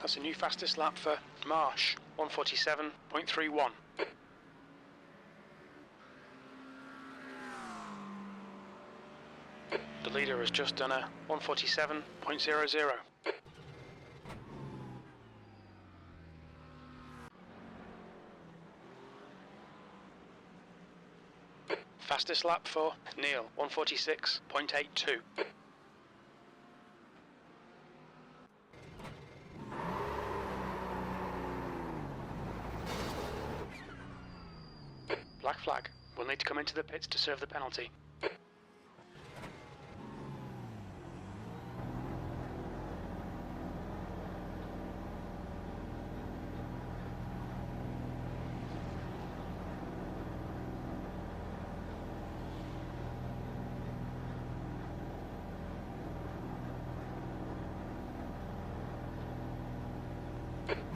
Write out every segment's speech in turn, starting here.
That's a new fastest lap for Marsh, 147.31. The leader has just done a 147.00. Fastest lap for Neil, 146.82. Black flag. We'll need to come into the pits to serve the penalty.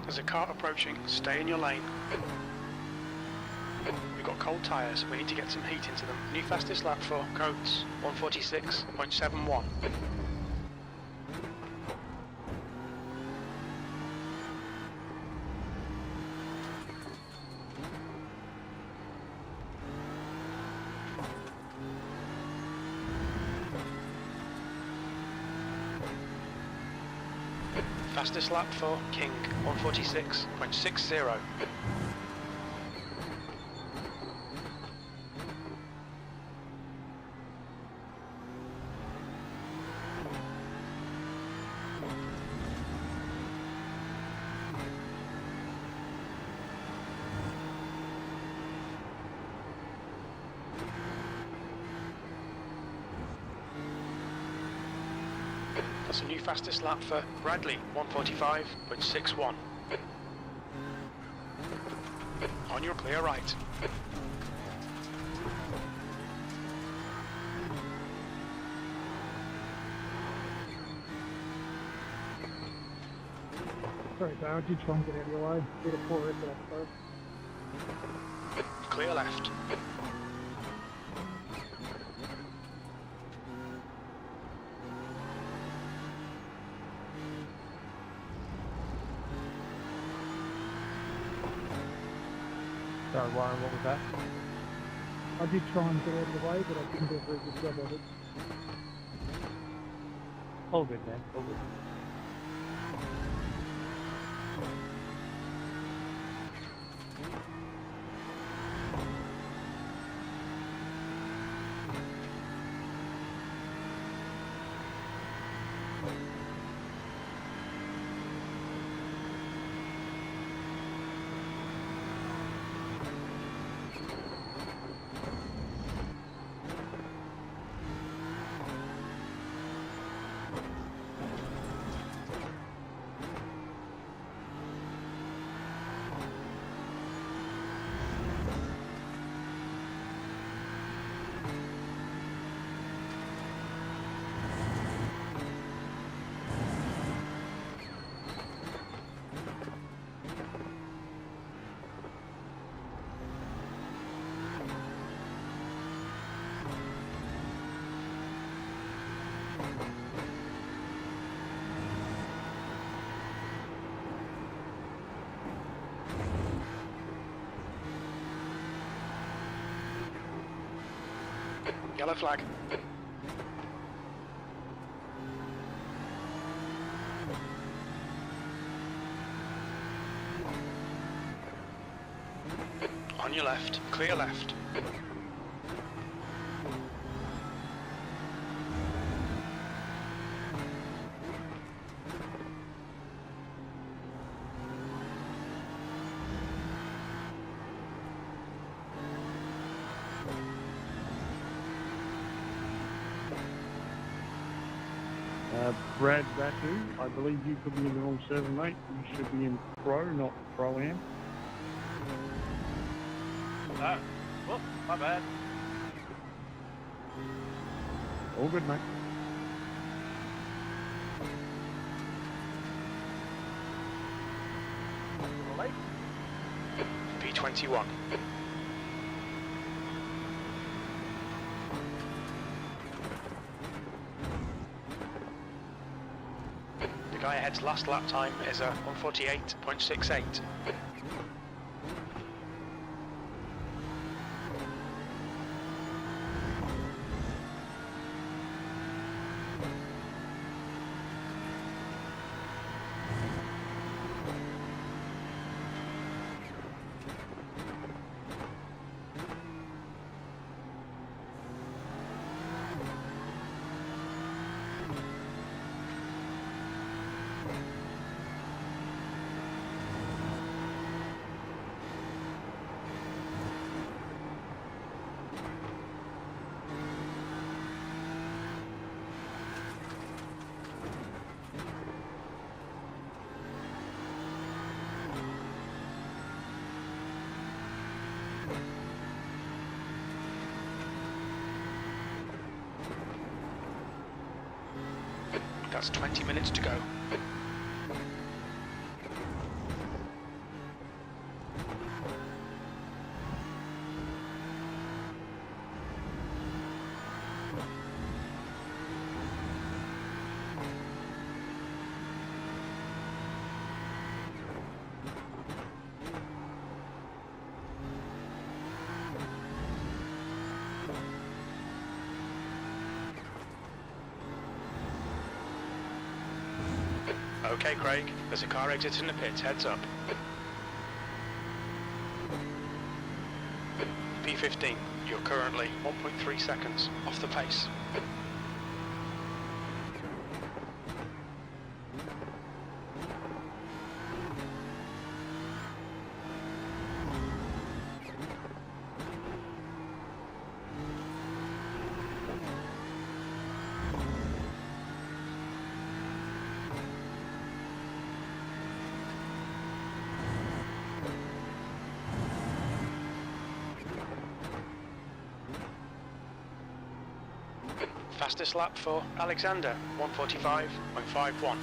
There's a car approaching, stay in your lane. We've got cold tyres, we need to get some heat into them. New fastest lap for Coates, 146.71. Fastest lap for King, 146.60. That's a new fastest lap for Bradley, 145.61. On your clear right. Sorry, Dow, did you try and get out of your way? Get a poor effort up first. Clear left. Sorry, Warren, what was that? I did try and get out of the way, but I didn't do a very good job of it. All good, man. All good. Yellow flag. On your left, clear left. Brad Batu, I believe you could be in the wrong server, mate. You should be in Pro, not Pro-Am. Oh, well, my bad. All good, mate. Late. P21. The guy ahead ahead's last lap time is a 1:48.68. That's 20 minutes to go. Okay, Craig, there's a car exiting the pits, heads up. P15, you're currently 1.3 seconds off the pace. Fastest lap for Alexander, 1:45.51.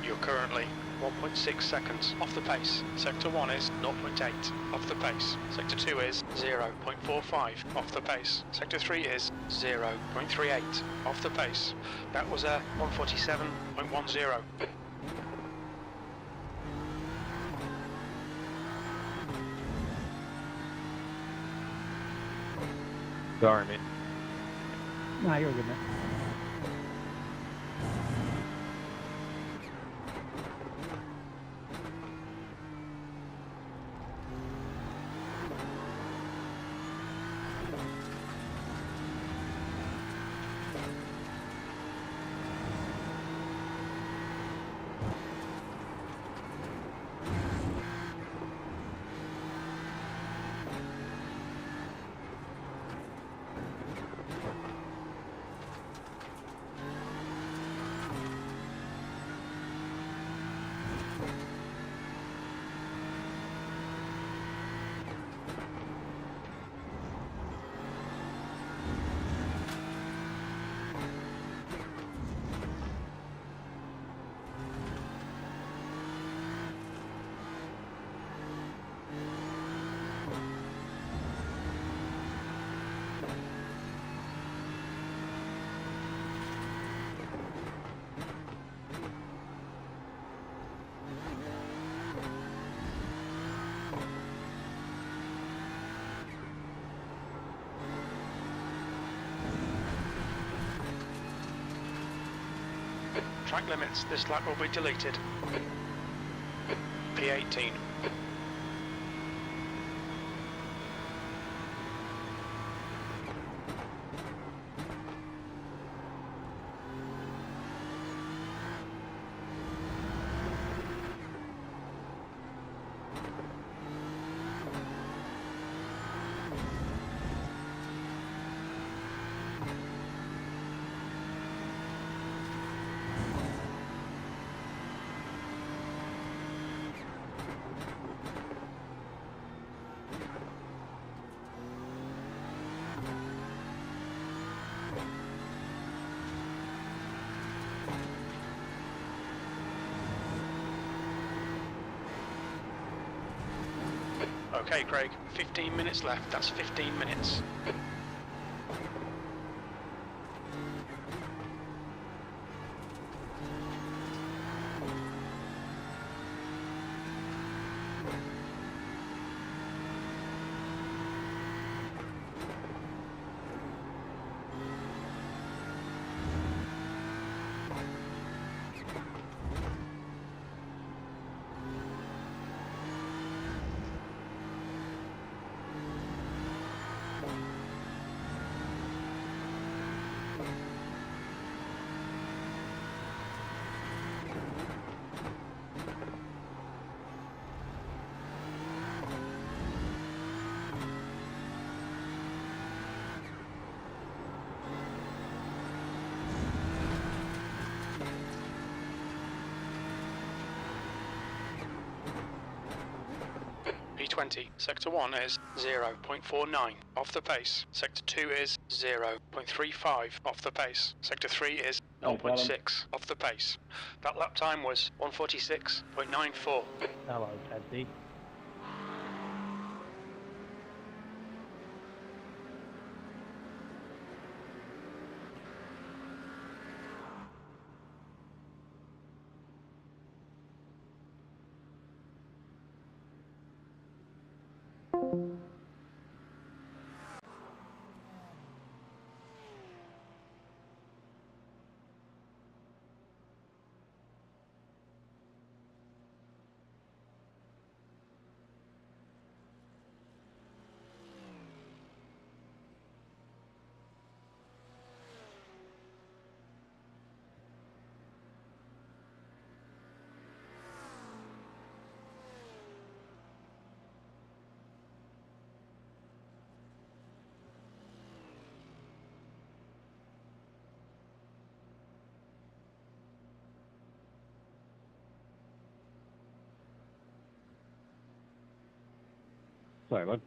You're currently 1.6 seconds off the pace. Sector 1 is 0.8 off the pace. Sector 2 is 0.45 off the pace. Sector 3 is 0.38 off the pace. That was a 1:47.10. Sorry, mate. Nah, you're good, man. Track limits, this lap will be deleted. P18. Okay, Craig, 15 minutes left. That's 15 minutes. P20, sector 1 is 0.49 off the pace, sector 2 is 0.35 off the pace, sector 3 is 0.6 off the pace. That lap time was 146.94. Hello, Teddy. Sorry, bud.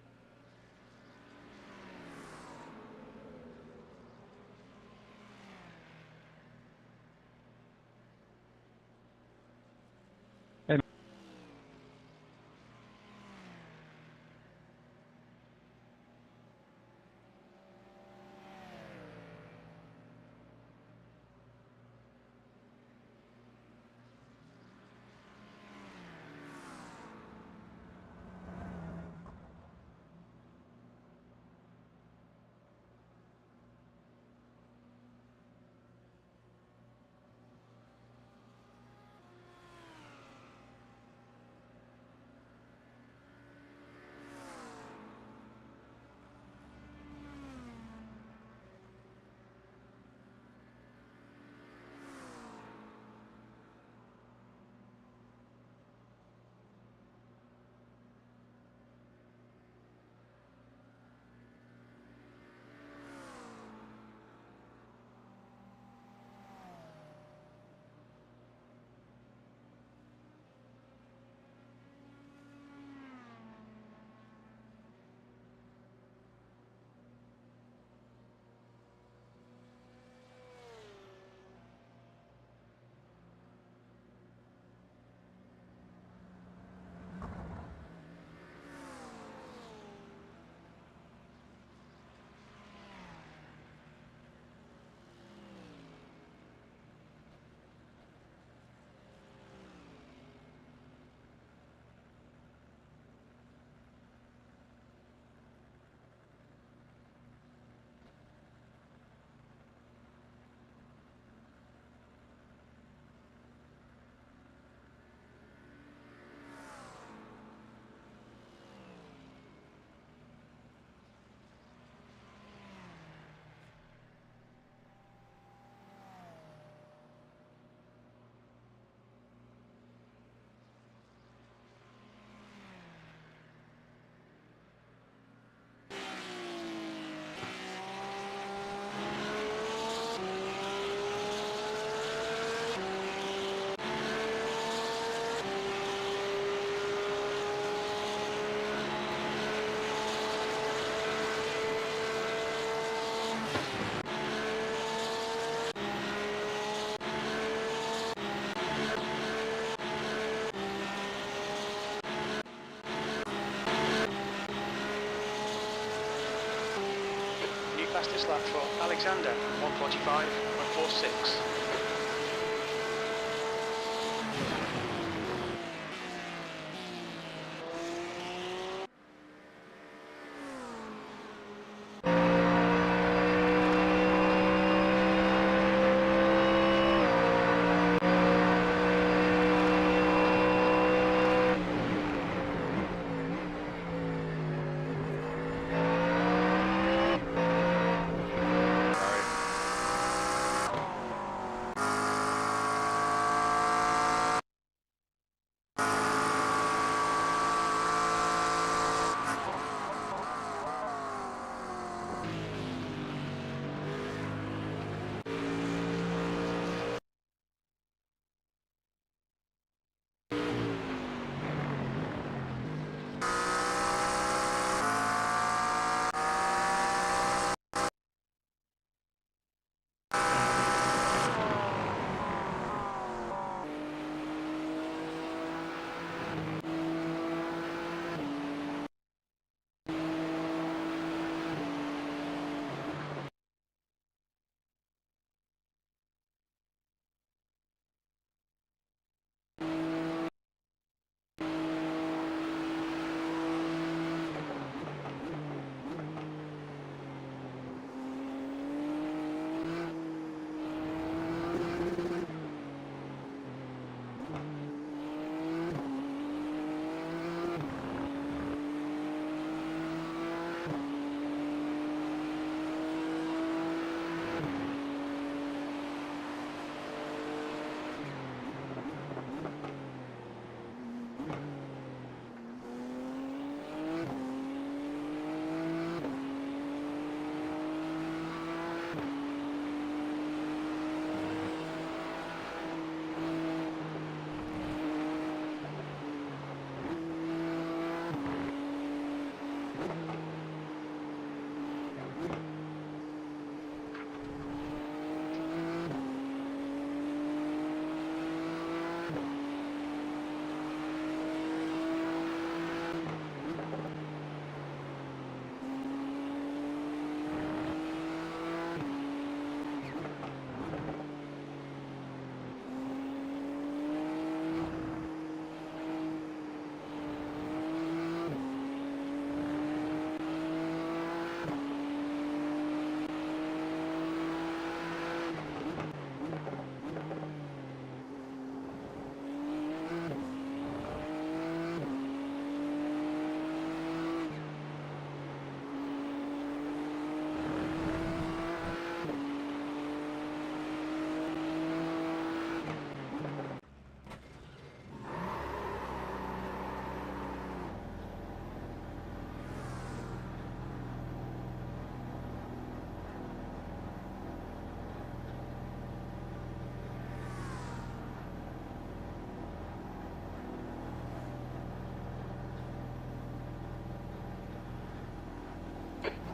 fastest lap for Alexander, 1:45.46.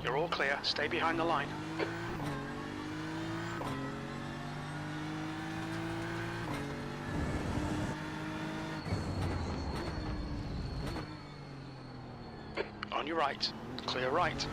You're all clear. Stay behind the line. On your right. Clear right.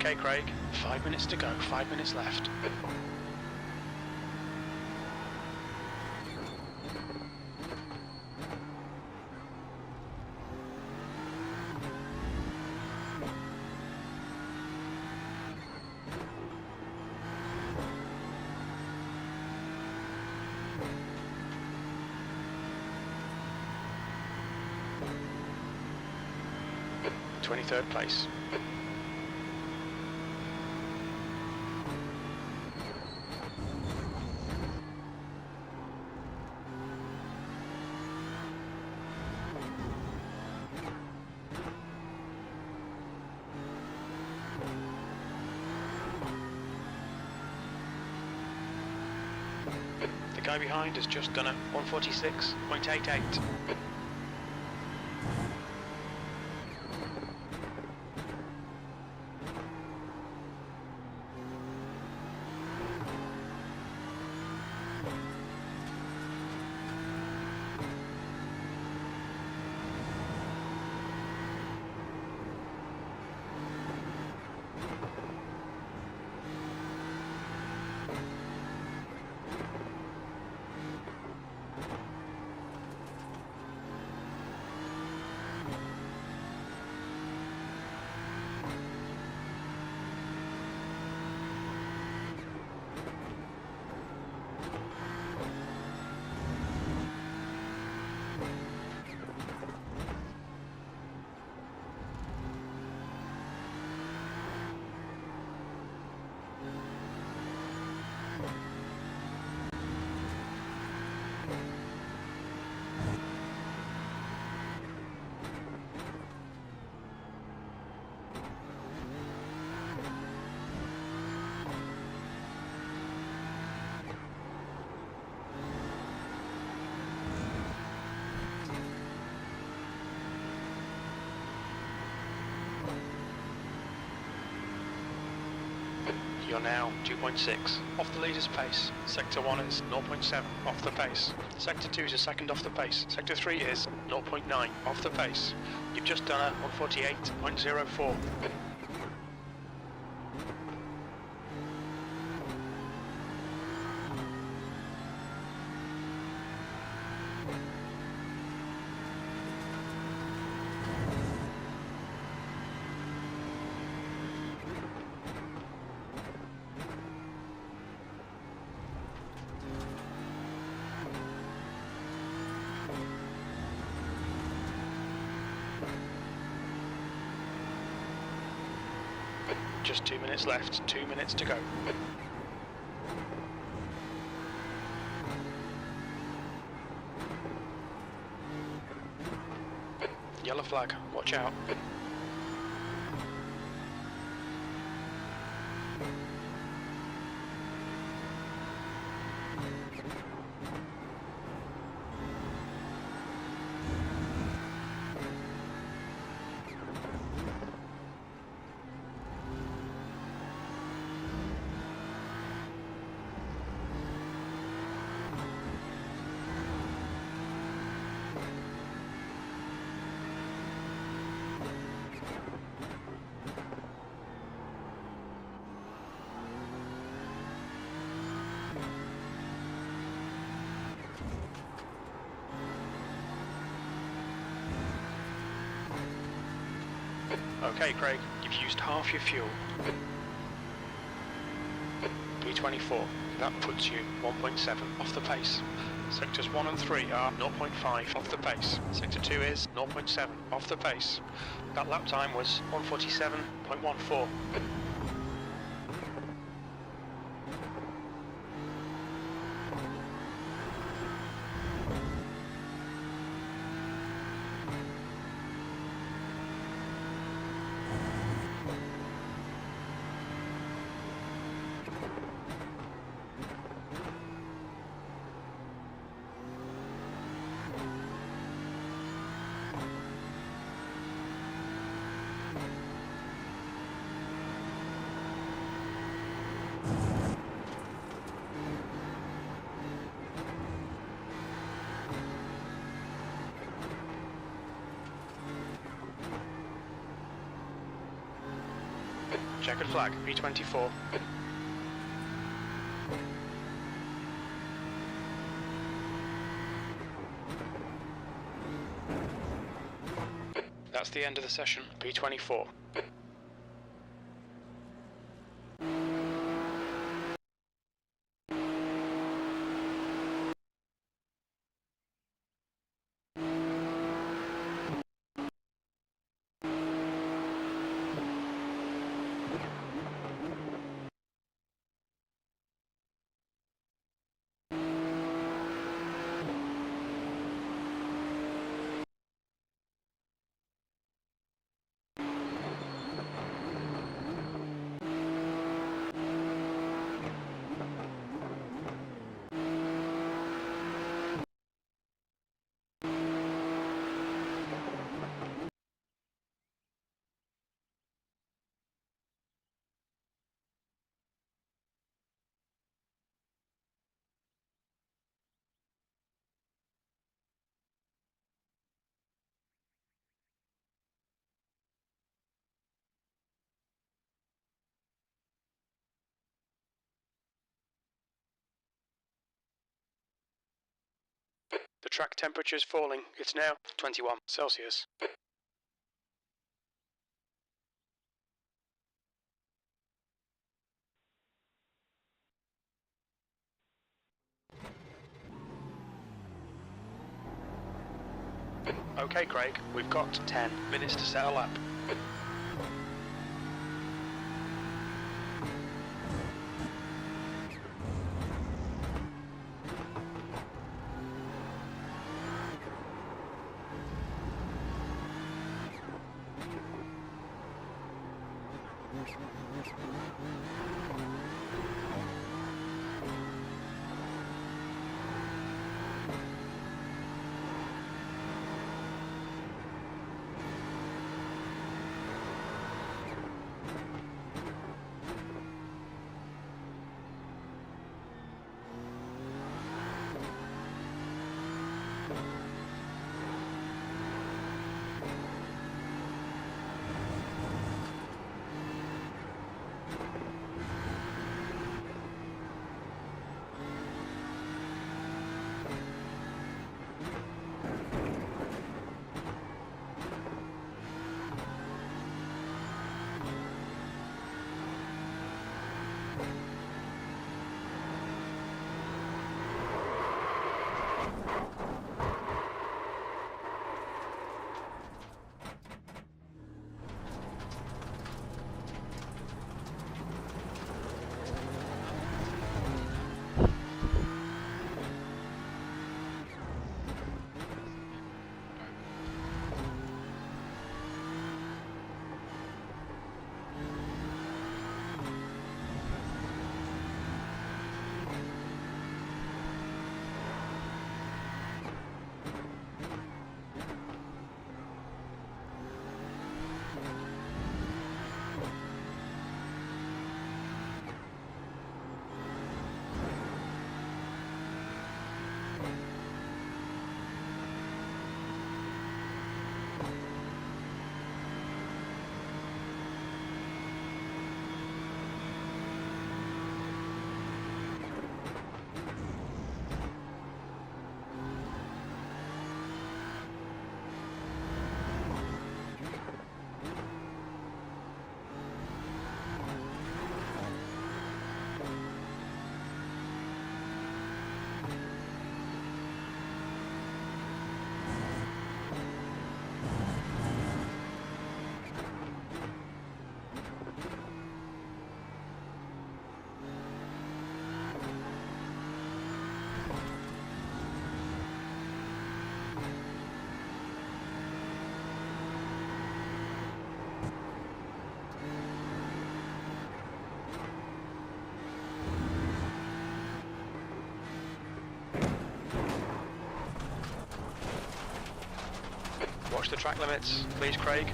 Okay, Craig. 5 minutes to go. 5 minutes left. 23rd place. The guy behind has just done a 146.88. You're now 2.6 off the leader's pace. Sector 1 is 0.7 off the pace. Sector 2 is a second off the pace. Sector 3 is 0.9 off the pace. You've just done a 148.04. Just 2 minutes left, 2 minutes to go. Yellow flag, watch out. Okay, Craig, you've used half your fuel. P24, that puts you 1.7 off the pace. Sectors 1 and 3 are 0.5 off the pace. Sector 2 is 0.7 off the pace. That lap time was 147.14. Checkered flag, P24. That's the end of the session, P24. Track temperature's falling. It's now 21 Celsius. Okay, Craig, we've got 10 minutes to set a lap. Watch the track limits, please, Craig.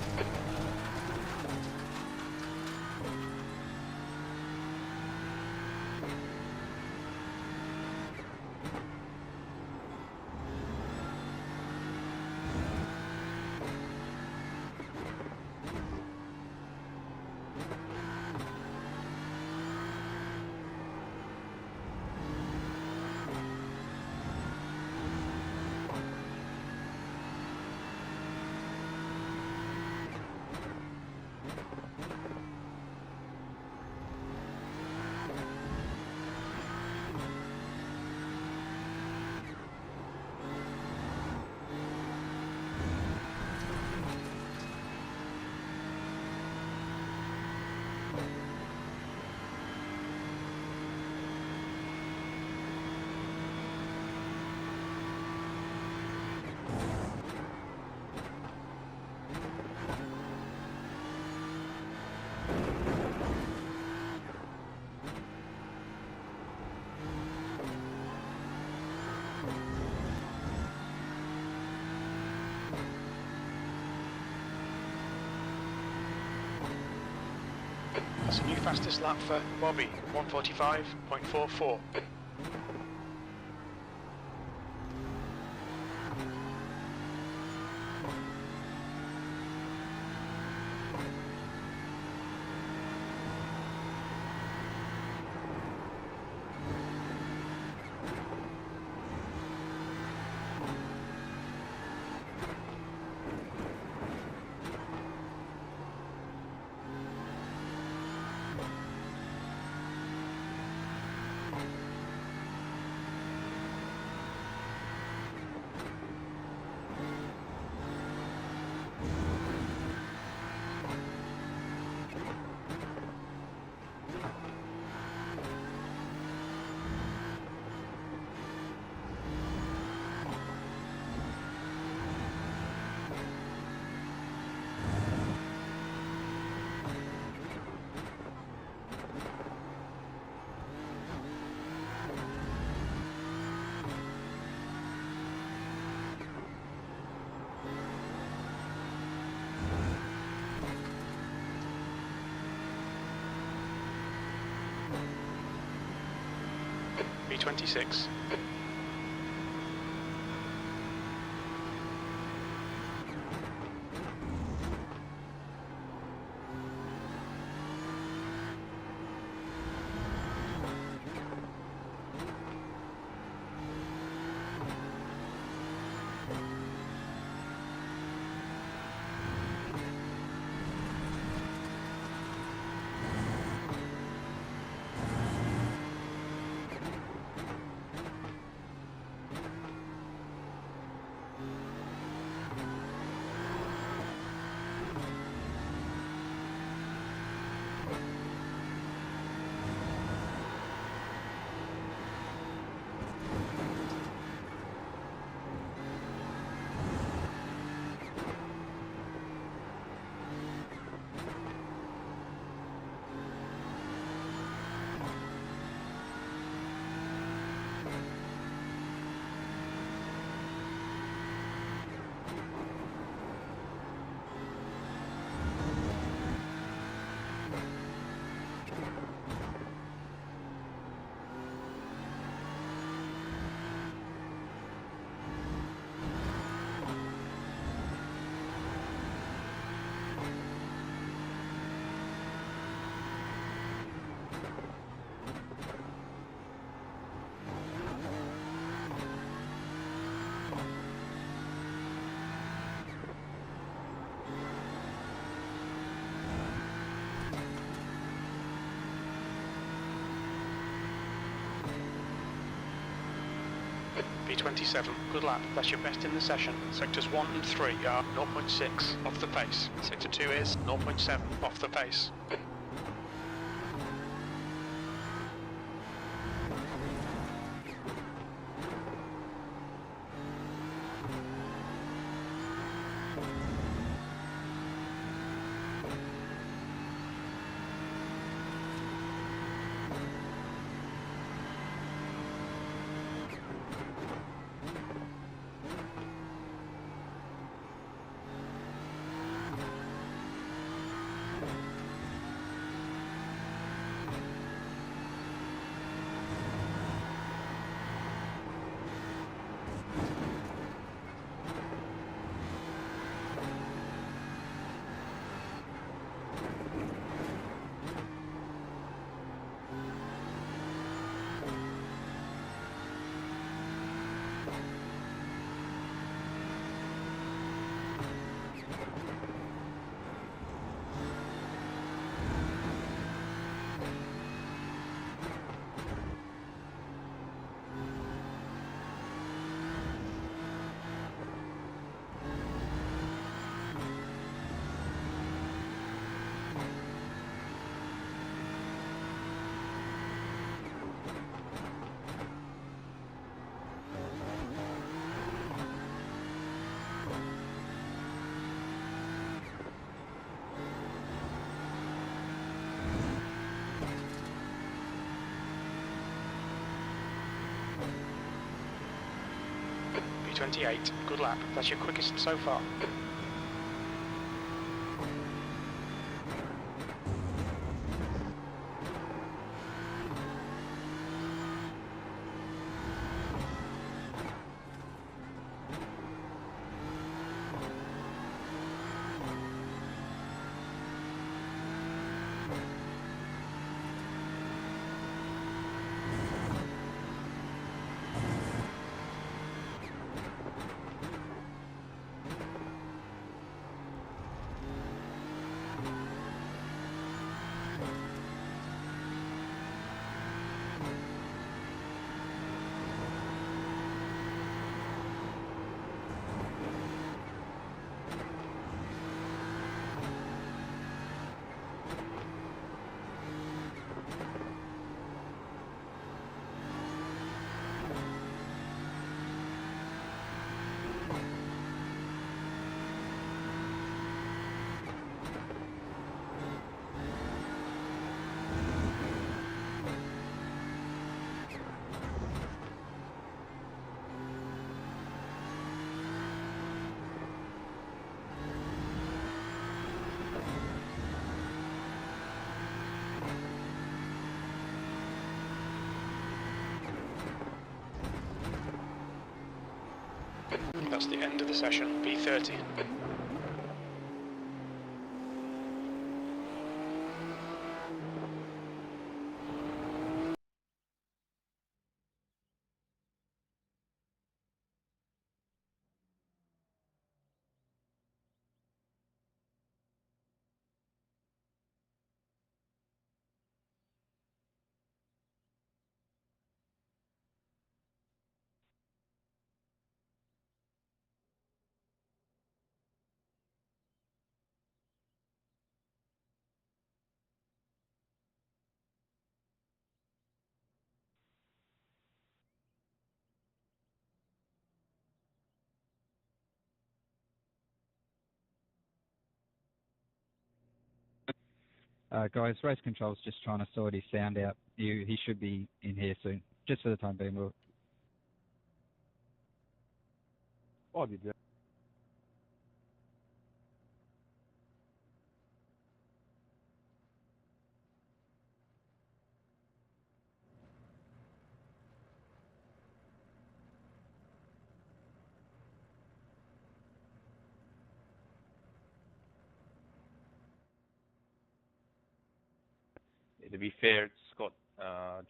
That's a new fastest lap for Bobby, 1:45.44. B26. B27, good lap, that's your best in the session. Sectors 1 and 3 are 0.6 off the pace. Sector 2 is 0.7 off the pace. B28, good lap, that's your quickest so far. That's the end of the session. P30. Guys, race control's just trying to sort his sound out. He should be in here soon. Just for the time being, Will. Oh, did you? Yeah, to be fair, it's Scott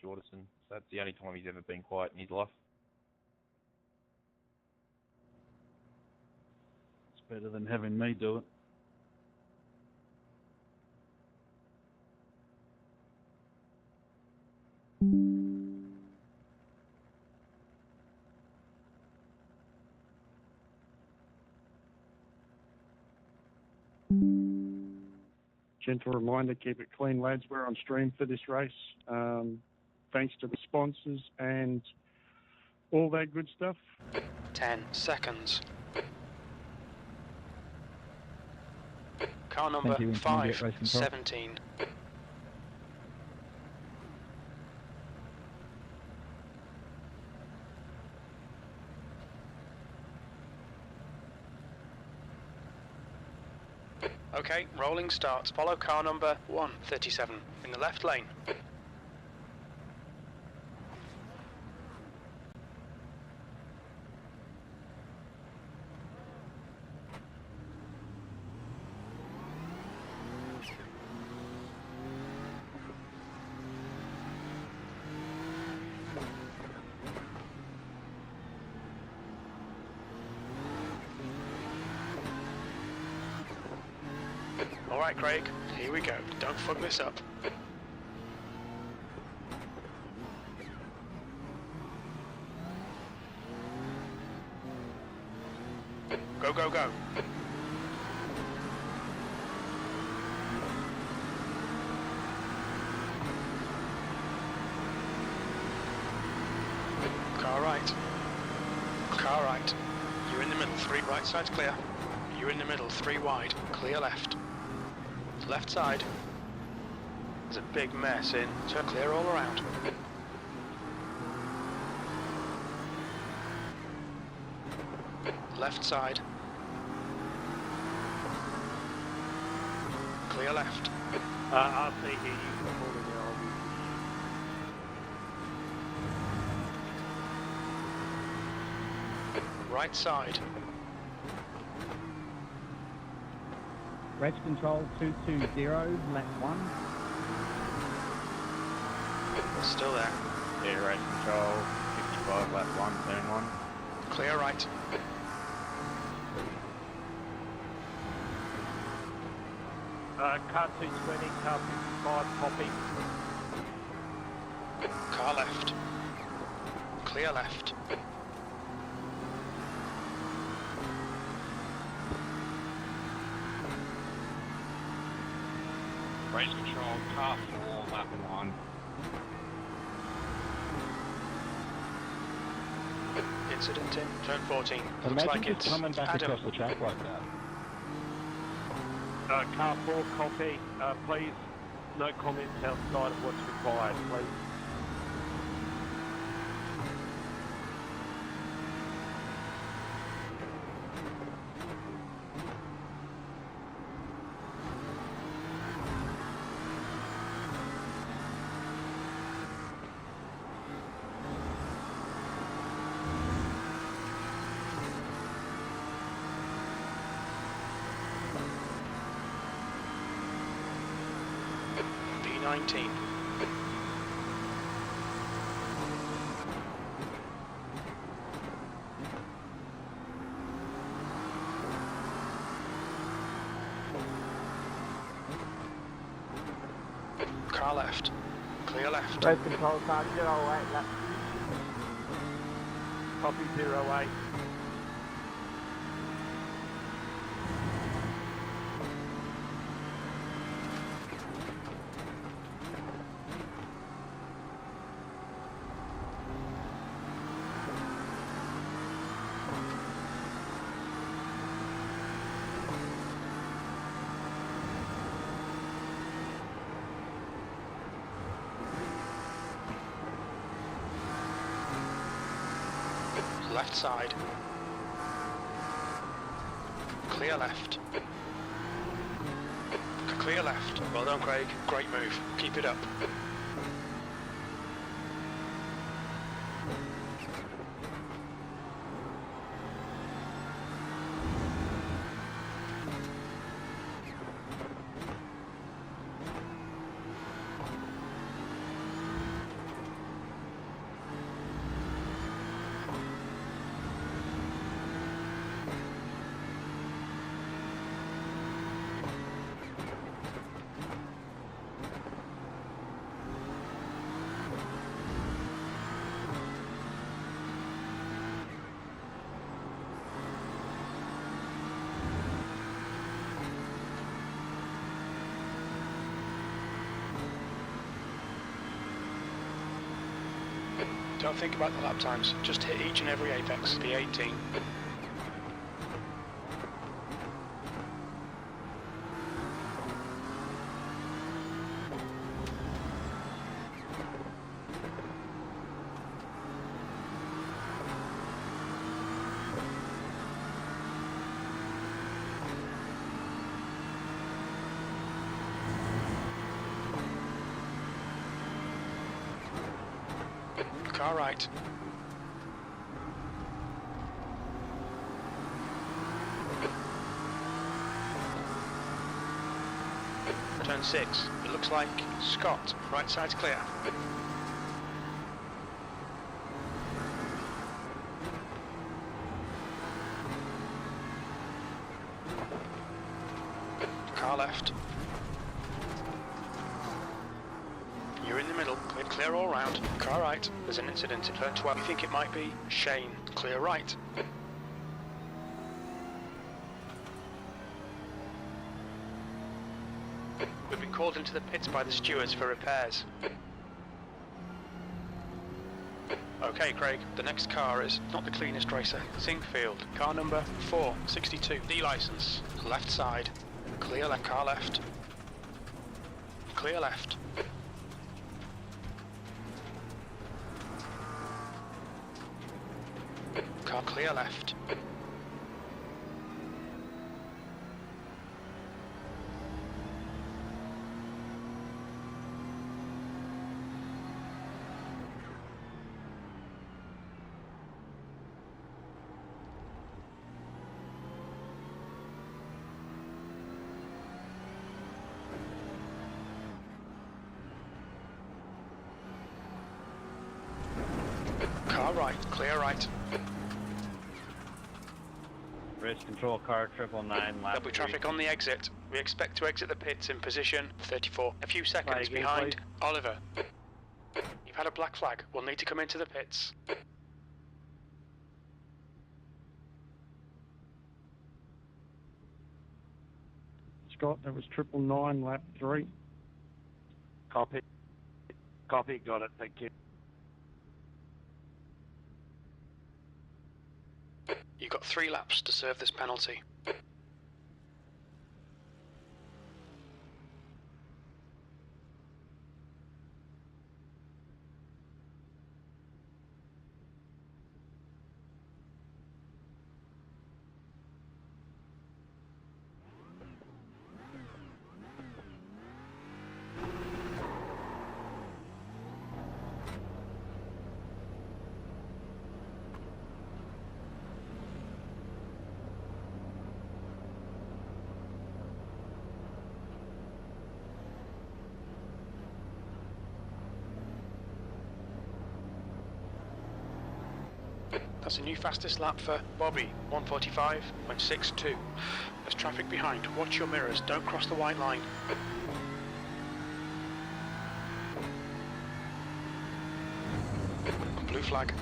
Jordison. So that's the only time he's ever been quiet in his life. It's better than having me do it. Gentle reminder, keep it clean, lads. We're on stream for this race. Thanks to the sponsors and all that good stuff. 10 seconds. Car number Thank you, Intermediate Race Control. 517. Okay, rolling starts. Follow car number 137 in the left lane. Alright, Craig, here we go. Don't fuck this up. Go, go, go. Car right. Car right. You're in the middle, 3 right sides clear. You're in the middle, 3 wide. Clear left. Left side. There's a big mess in. Turn clear all around. Left side. Clear left. I'll see here, you can call it now. Right side. Race control 220, lap 1. Still there. Yeah, race control, 55, lap 1, turn 1. Clear right. Car 220, car 55, copy. Car left. Clear left. Race control, car 4, lap 1. Incident in turn 14. Looks like it's coming back Adam. across the track like that. Car 4, copy. Please, no comments outside of what's required, please. P19. Car left. Clear left. Race control car 08 left. Copy 08. Left side. Clear left. Clear left. Well done, Craig. Great move. Keep it up. Don't think about the lap times, just hit each and every apex. P18. Car right. Turn 6. It looks like Scott. Right side's clear. Car left. You're in the middle, clear all round. Car right, there's an incident in turn 12. You think it might be Shane, clear right. We've been called into the pits by the stewards for repairs. Okay, Craig, the next car is not the cleanest racer. Sinkfield, car number 462, D license, left side, clear left, car left, clear left. Car clear left. Car right, clear right. Race control car 999 lap There'll be traffic on the exit. We expect to exit the pits in position 34. A few seconds again, behind. please. Oliver, you've had a black flag. We'll need to come into the pits. Scott, that was 999 lap 3. Copy. Copy, got it, thank you. You've got 3 laps to serve this penalty. That's a new fastest lap for Bobby, 1:45.62. There's traffic behind. Watch your mirrors. Don't cross the white line. Blue flag.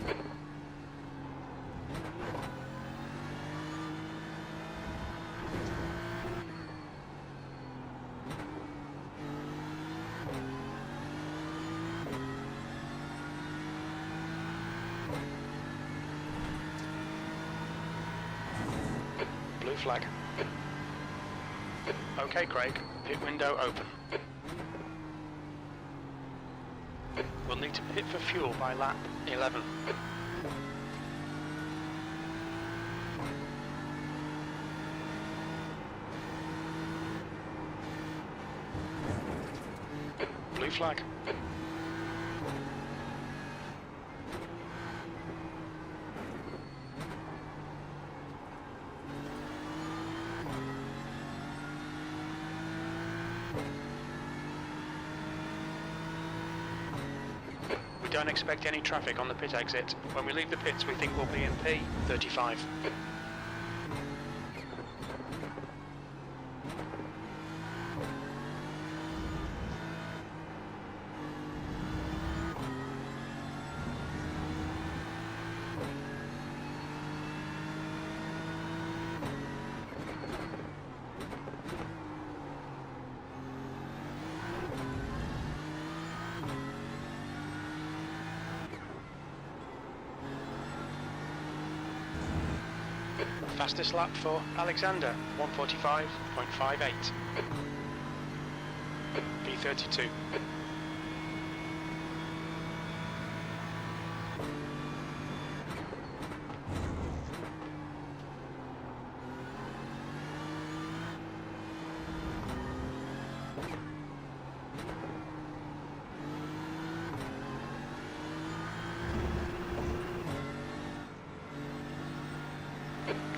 Blue flag. Okay, Craig. Pit window open. We'll need to pit for fuel by lap 11. Blue flag. We don't expect any traffic on the pit exit. When we leave the pits, we think we'll be in P35. Fastest lap for Alexander, 1:45.58. P32.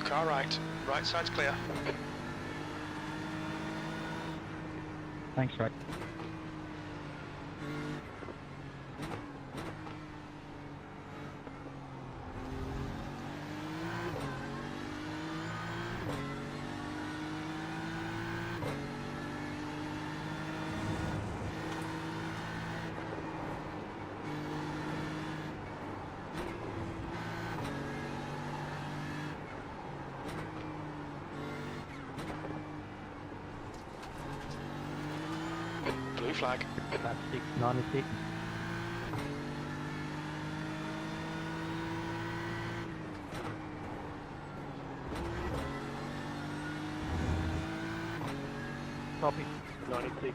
Car right. Right side's clear. Thanks, Craig. Blue flag. That's 696. Copy. 96.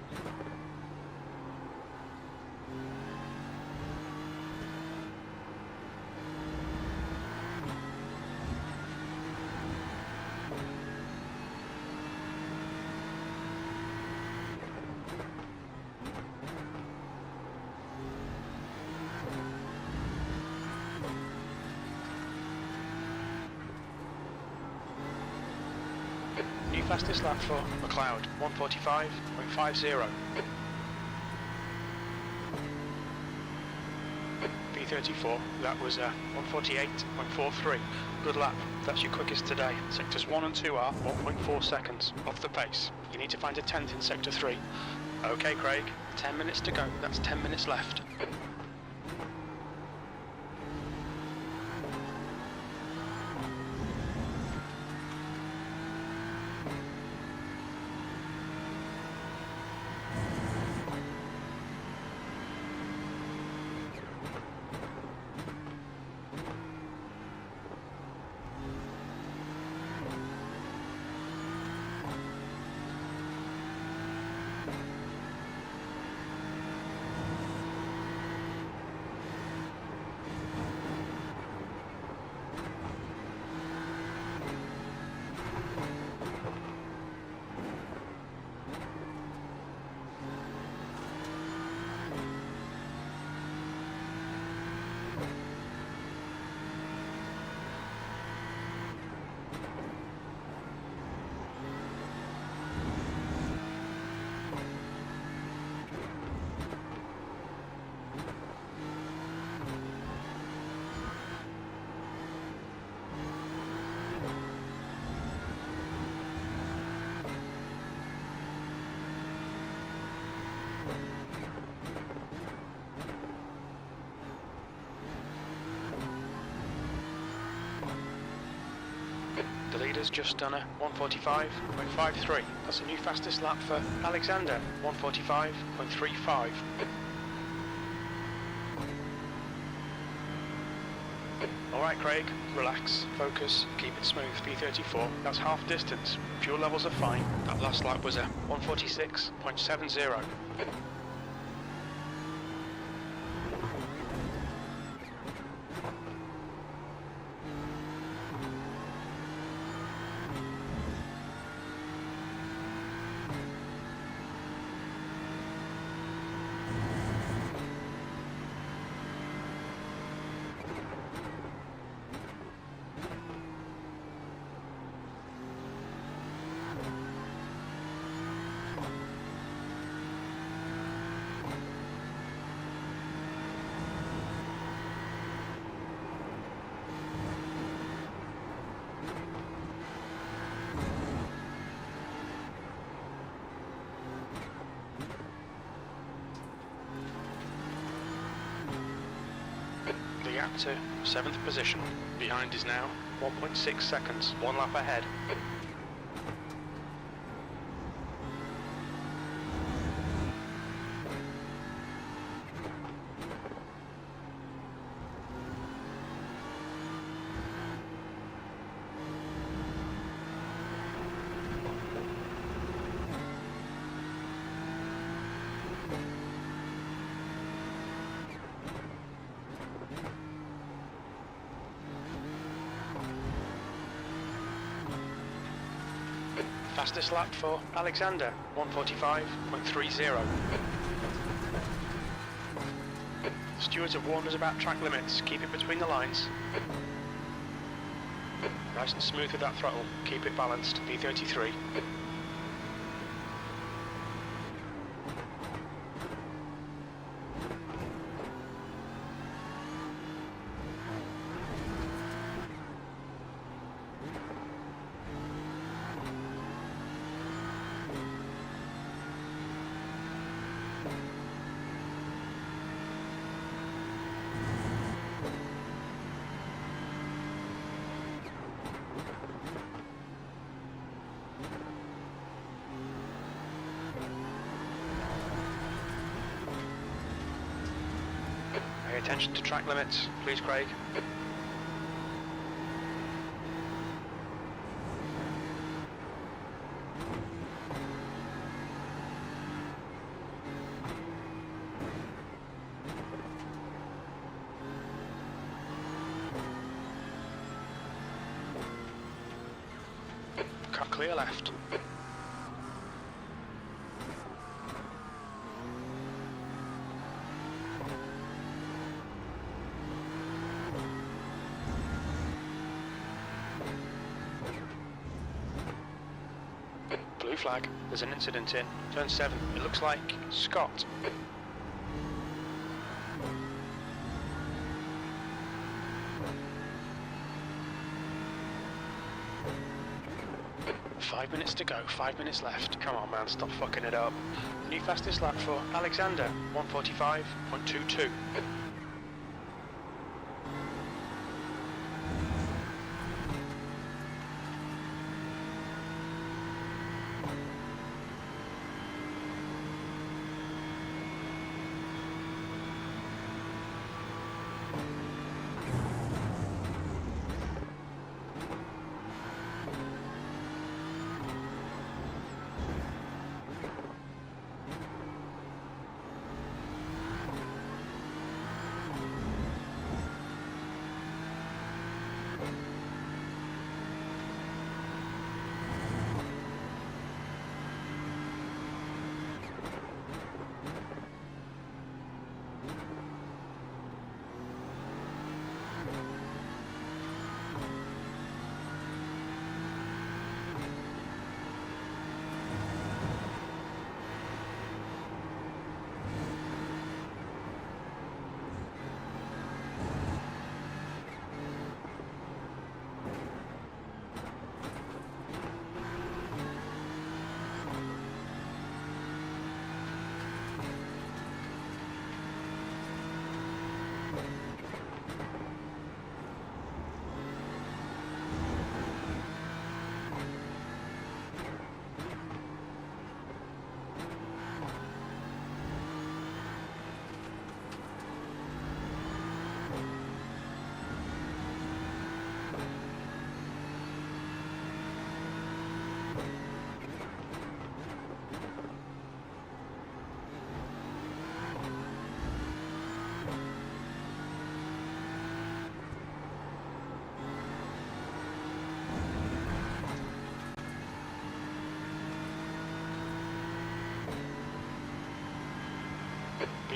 New fastest lap for McLeod, 1:45.50. P34, that was 1:48.43. Good lap, that's your quickest today. Sectors 1 and 2 are 1.4 seconds off the pace. You need to find a 10th in Sector 3. Okay, Craig, 10 minutes to go, that's 10 minutes left. The leader's just done a 145.53. That's a new fastest lap for Alexander, 145.35. Alright Craig, relax, focus, keep it smooth, P34. That's half distance. Fuel levels are fine. That last lap was a 146.70. The gap to 7th position. Behind is now 1.6 seconds, 1 lap ahead. Fastest lap for Alexander, 145.30. Stewards have warned us about track limits. Keep it between the lines. Nice and smooth with that throttle. Keep it balanced. P33. Pay attention to track limits, please Craig. Cut clear left. Blue flag. There's an incident in turn 7. It looks like Scott. Five minutes to go, 5 minutes left. Come on man, stop fucking it up. New fastest lap for Alexander, 145.22.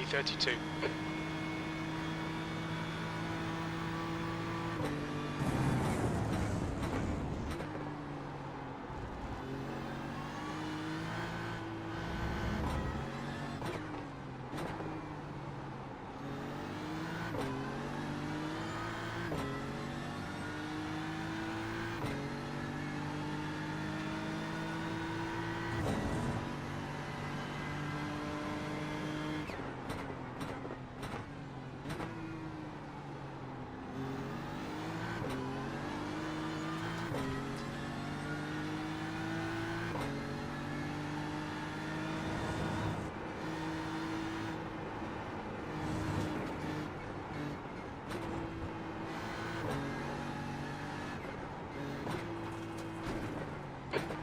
B32.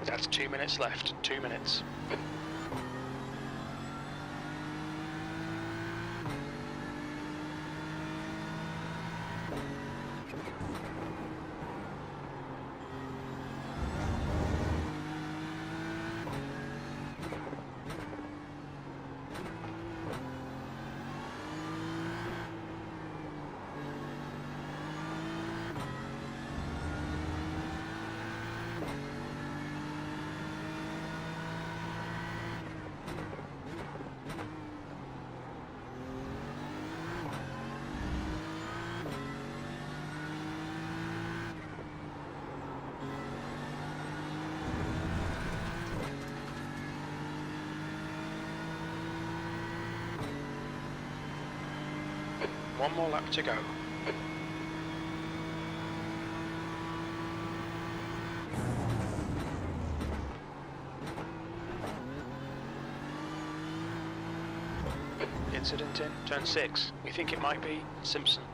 That's 2 minutes left. 2 minutes. One more lap to go. Incident in turn 6. We think it might be Simpson.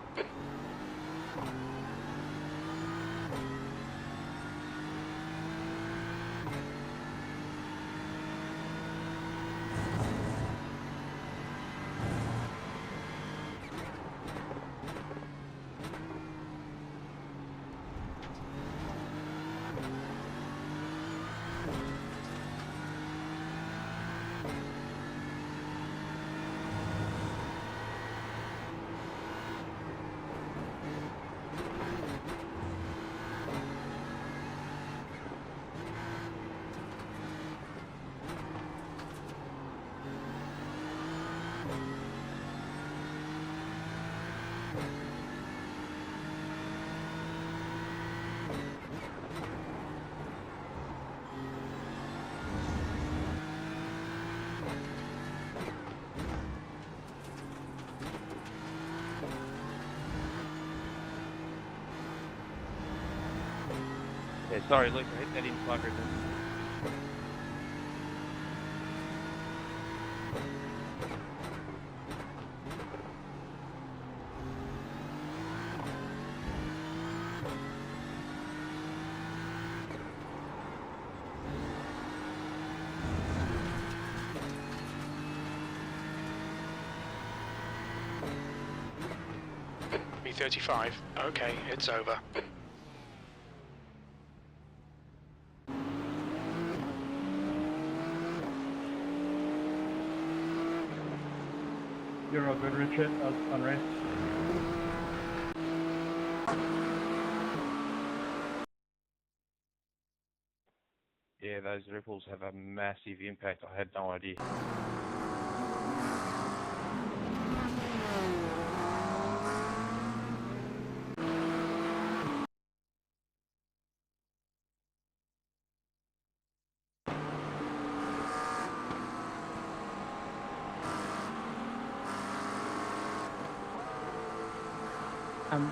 Yeah, sorry, Luke, I hit that in plug ribbon. B35. Okay, it's over. You're all good, Richard. That was a fun race. Yeah, those ripples have a massive impact. I had no idea.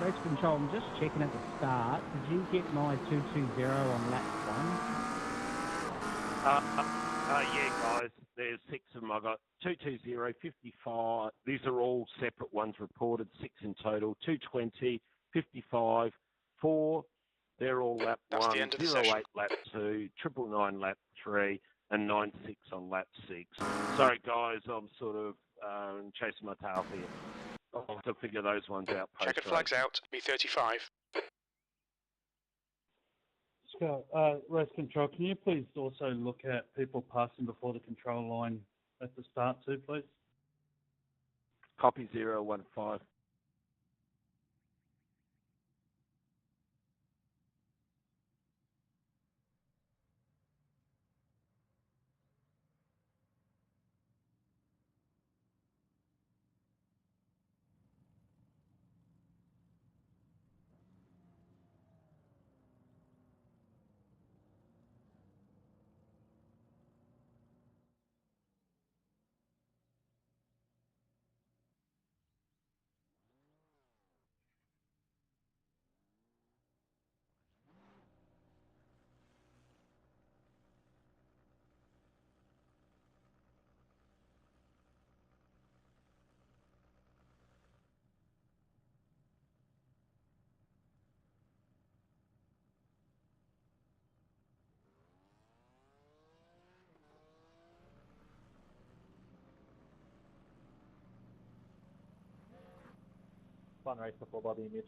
Race control, I'm just checking at the start. Did you get my 220 on lap 1? Yeah, guys, there's 6 of them. I got 220, 55. These are all separate ones reported, 6 in total. 220, 55, 4. They're all lap That's 1. the end of the 08 session. lap 2, 999 lap 3, and 96 on lap 6. Sorry, guys, I'm sort of chasing my tail here. I'll have to figure those ones out post-race. Checkered flags out. B35. Scott, race control, can you please also look at people passing before the control line at the start too, please? Copy 015. Fun race before body image.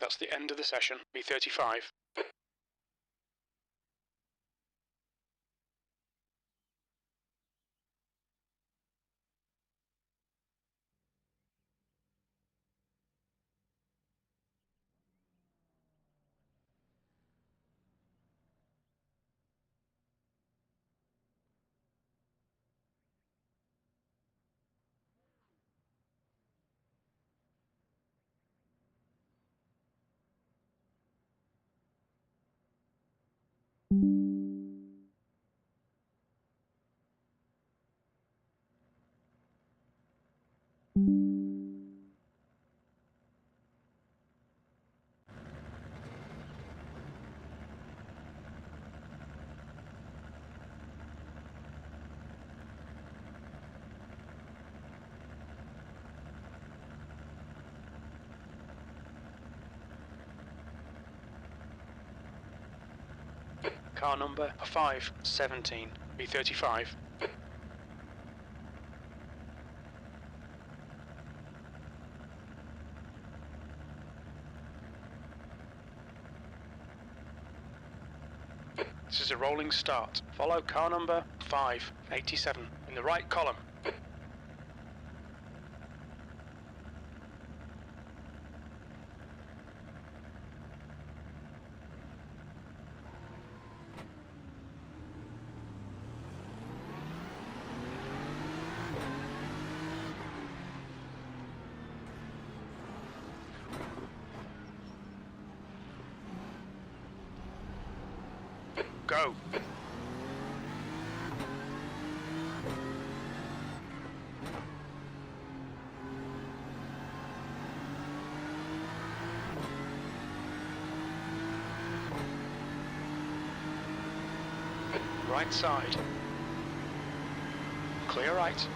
That's the end of the session. B35. Car number 517, B35. This is a rolling start. Follow car number 587 in the right column. Go. Right side. Clear right.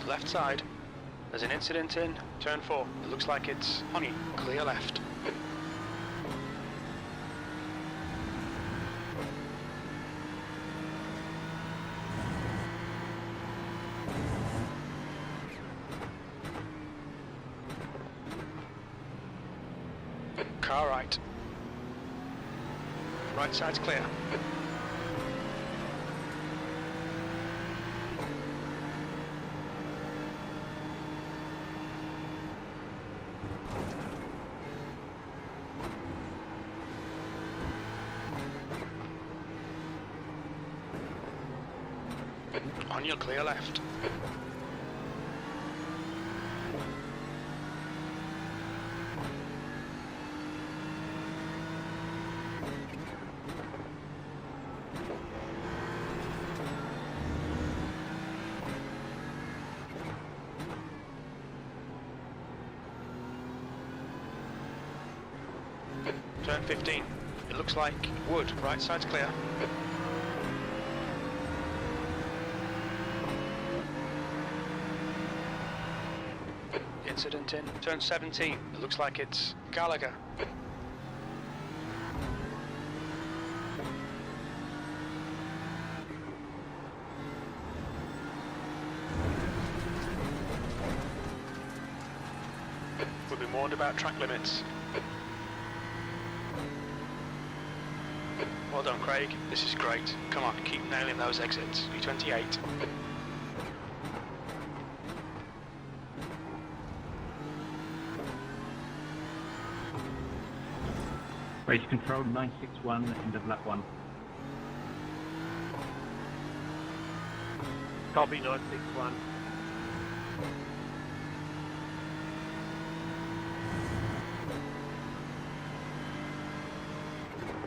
Left side. There's an incident in turn 4. It looks like it's honey. Clear left. Car right. Right side's clear. On your clear left. Turn 15. It looks like wood. Right side's clear. Incident in. Turn 17. It looks like it's Gallagher. We've been warned about track limits. Well done, Craig. This is great. Come on, keep nailing those exits. B28. Race control 961, end of lap 1. Copy 961.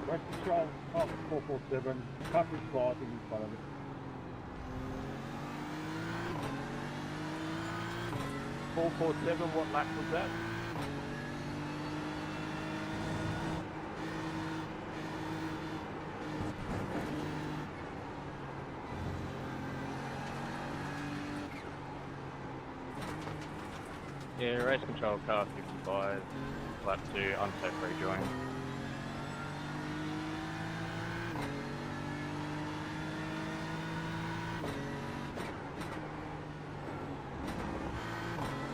Race control, oh, 447, coverage sliding in front of it. What lap was that? Yeah, race control car 55, lap 2, unsafe rejoin.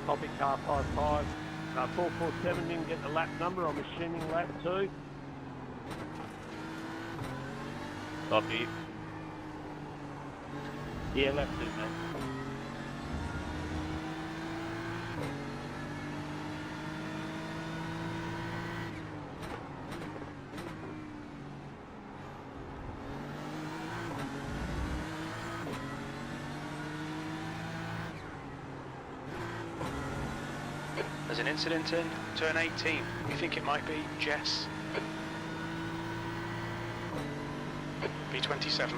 Copy car 55. 447 didn't get the lap number. I'm assuming lap 2. Copy. Yeah, lap 2, mate. There's an incident in turn 18. We think it might be Jess. B27.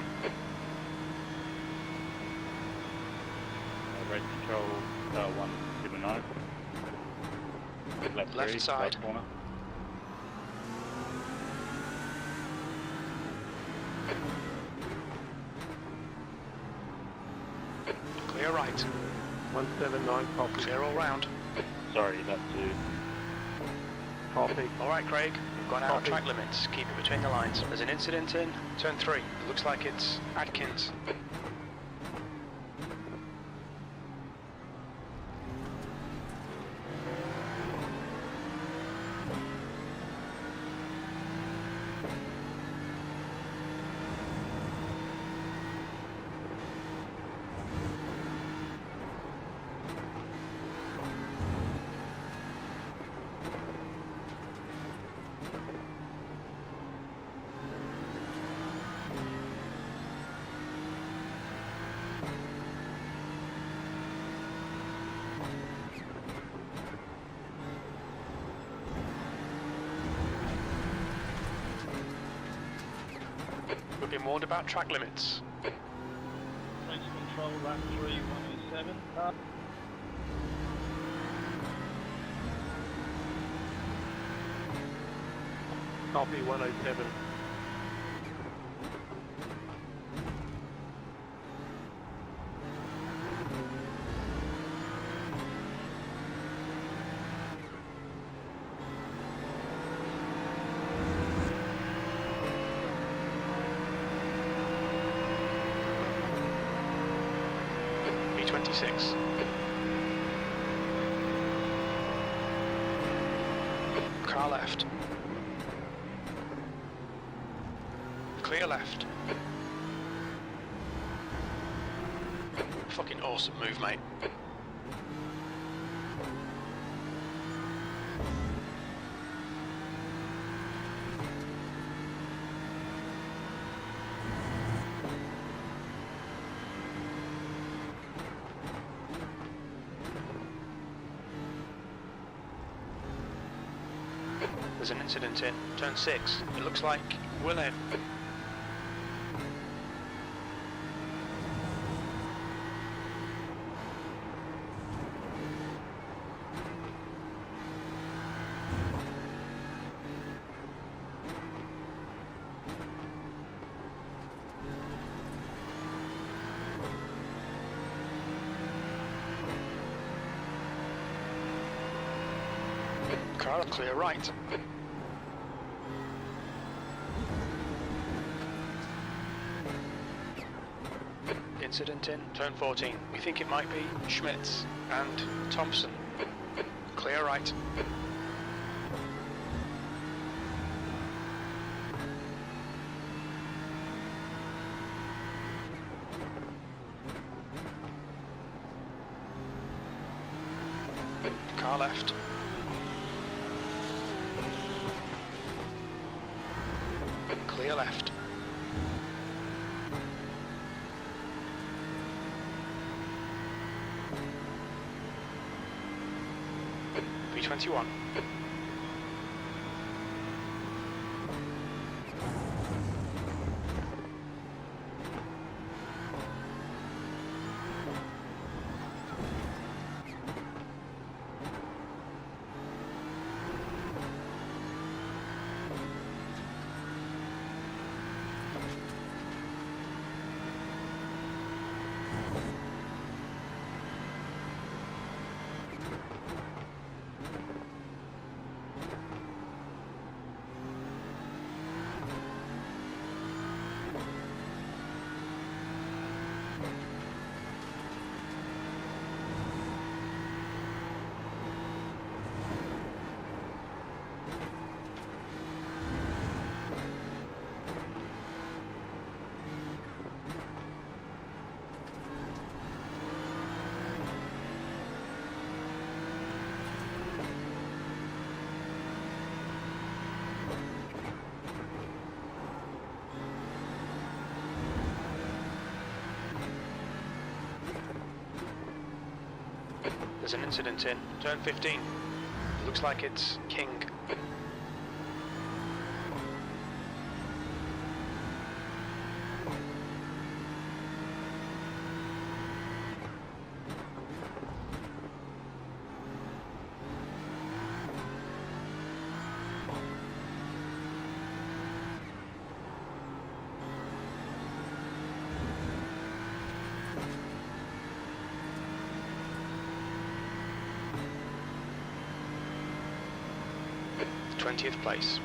Race control 179. Left 3, side. right corner. Clear right. 179, copy. Clear all round. Sorry, lap 2. Copy. Alright, Craig. We've gone out of track limits. Keep it between the lines. There's an incident in turn 3. It looks like it's Adkins. We've been warned about track limits. Race control, lap 3, 107. Copy 107. B26. Car left. Clear left. Fucking awesome move, mate. There's an incident in turn 6. It looks like we'll in. Car clear right. Incident in turn 14. We think it might be Schmitz and Thompson. Clear right. Car left. Clear left. B21. There's an incident in turn 15. Looks like it's King. The 20th place.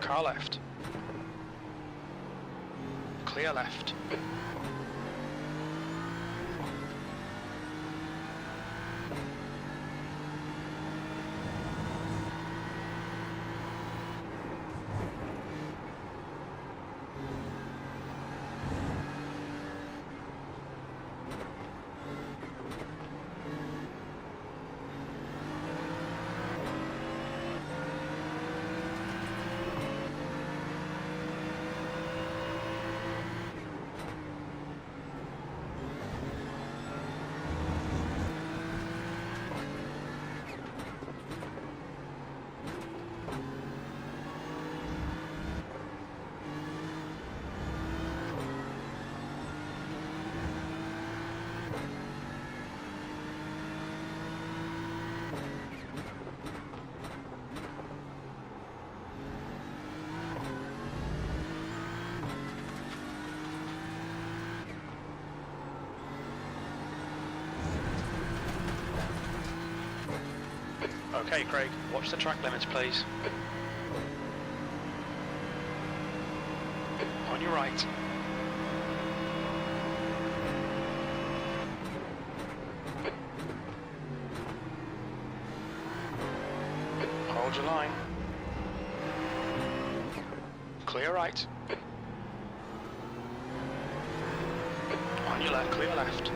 Car left. Clear left. Okay, Craig, watch the track limits, please. On your right. Hold your line. Clear right. On your left, clear left.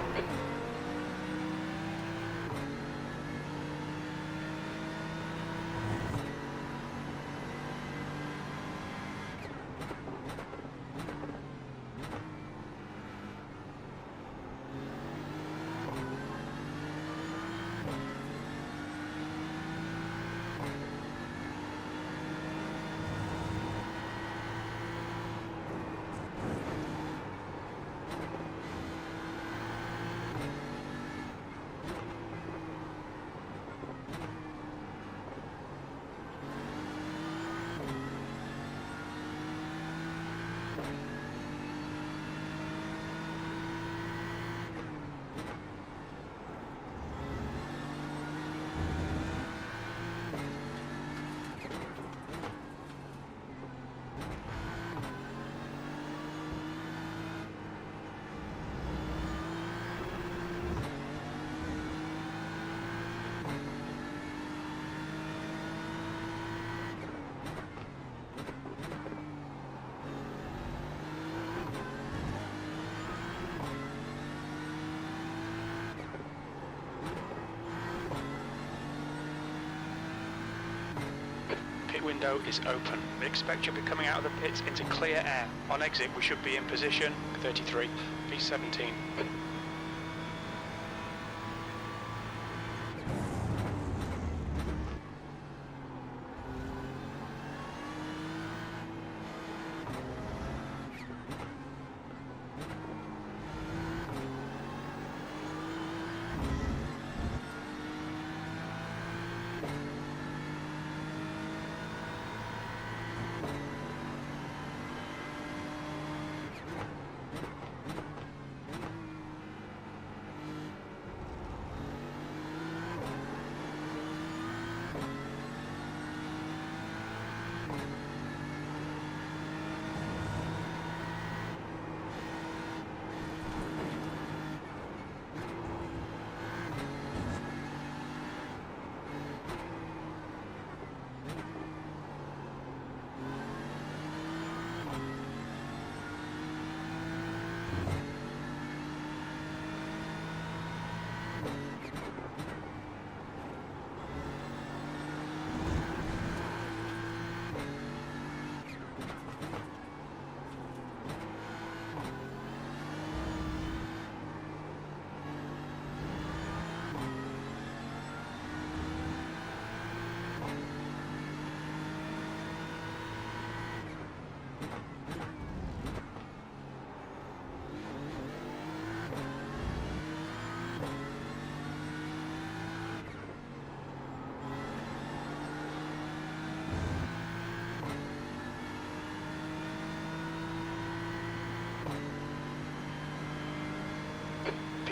Pit window is open. We expect you'll be coming out of the pits into clear air. On exit, we should be in position 33, P17.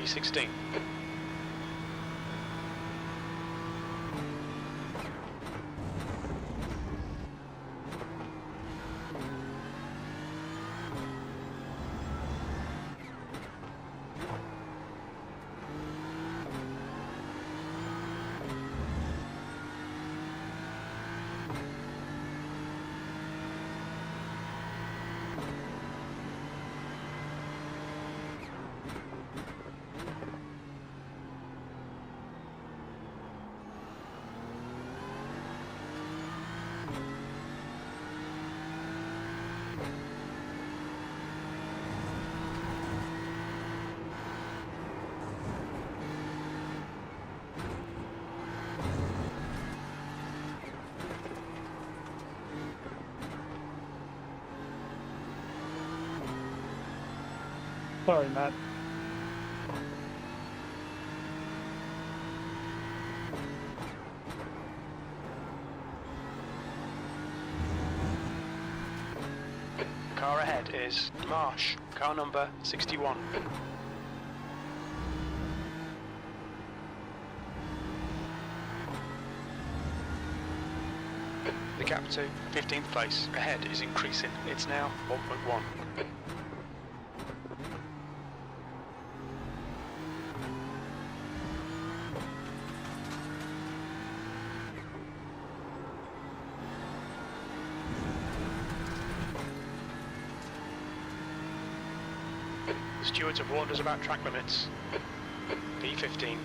P16. Sorry, Matt. Car ahead is Marsh, car number 61. The gap to 15th place ahead is increasing. It's now 1.1. The stewards have warned us about track limits. P15.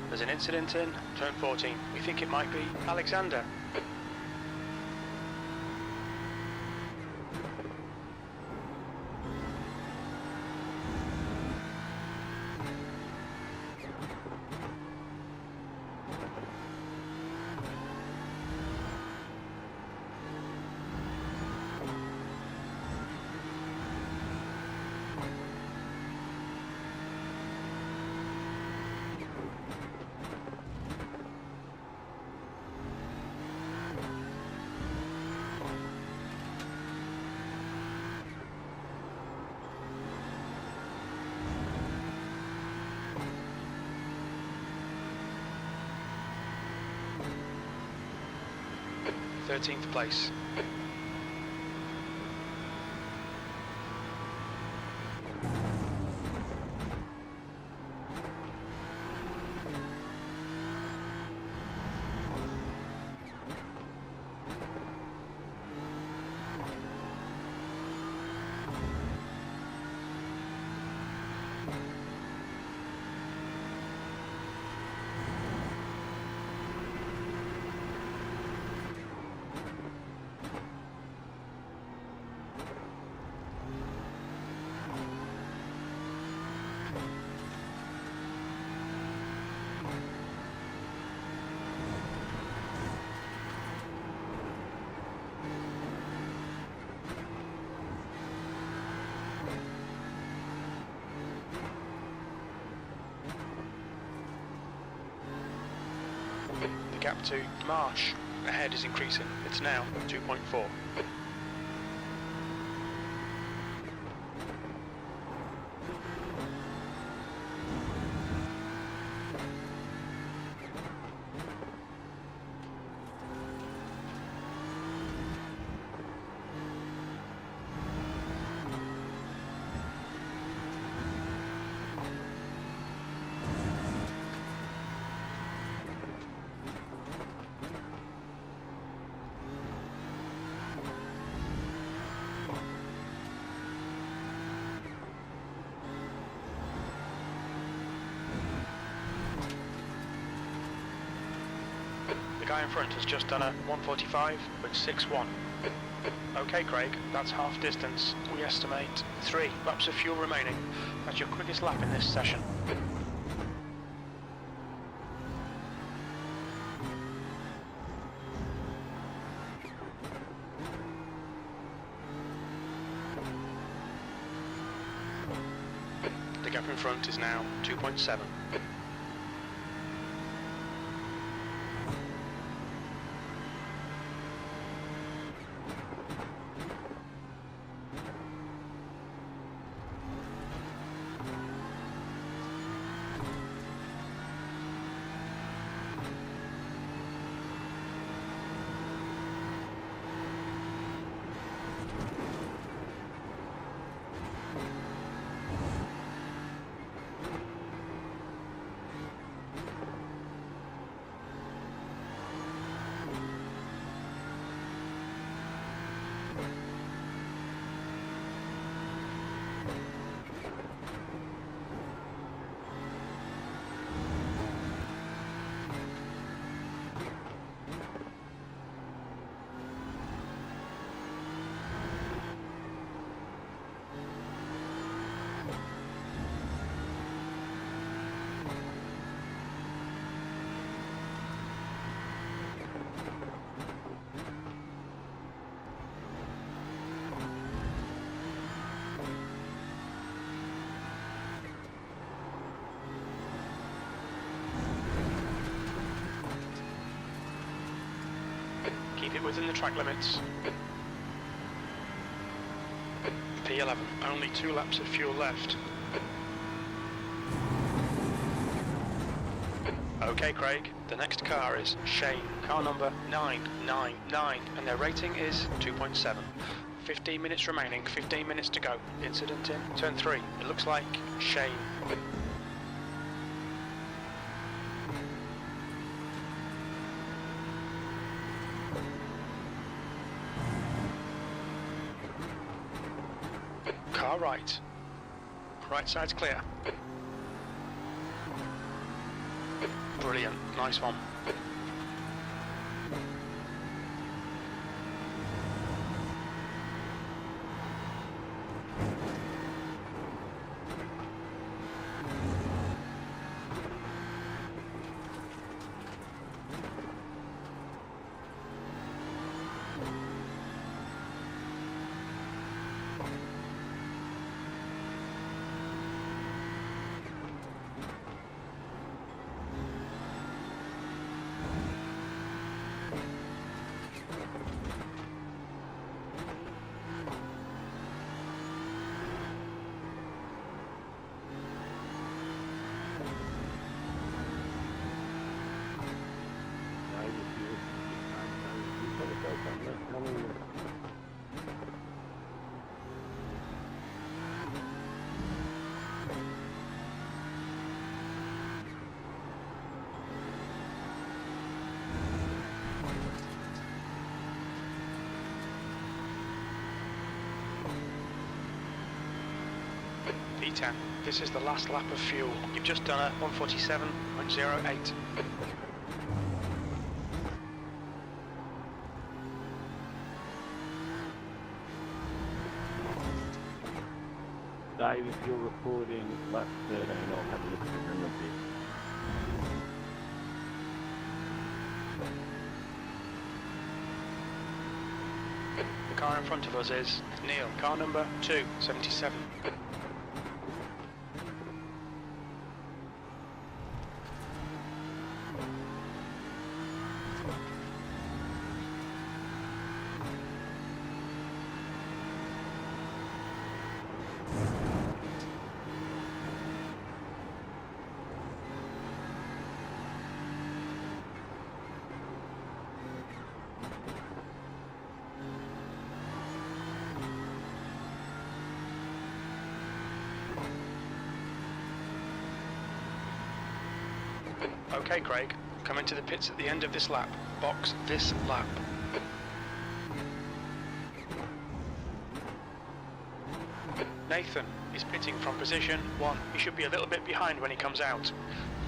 There's an incident in turn 14. We think it might be Alexander. Thirteenth place. The gap to Marsh ahead is increasing. It's now 2.4. The guy in front has just done a 145 with 6.1. Okay, Craig, that's half distance. We estimate 3 laps of fuel remaining. That's your quickest lap in this session. The gap in front is now 2.7. Keep it within the track limits. P11, only 2 laps of fuel left. Okay, Craig, the next car is Shane, car number 999, and their rating is 2.7. 15 minutes remaining, 15 minutes to go. Incident in turn 3. It looks like Shane. Car right. Right side's clear. Brilliant, nice one. P10, this is the last lap of fuel. You've just done a 147.08. Dave, if you're recording lap 13, I'll have a look at it in a bit. The car in front of us is Neil, car number 277. Okay, Craig, come into the pits at the end of this lap. Box this lap. Nathan is pitting from position 1. He should be a little bit behind when he comes out.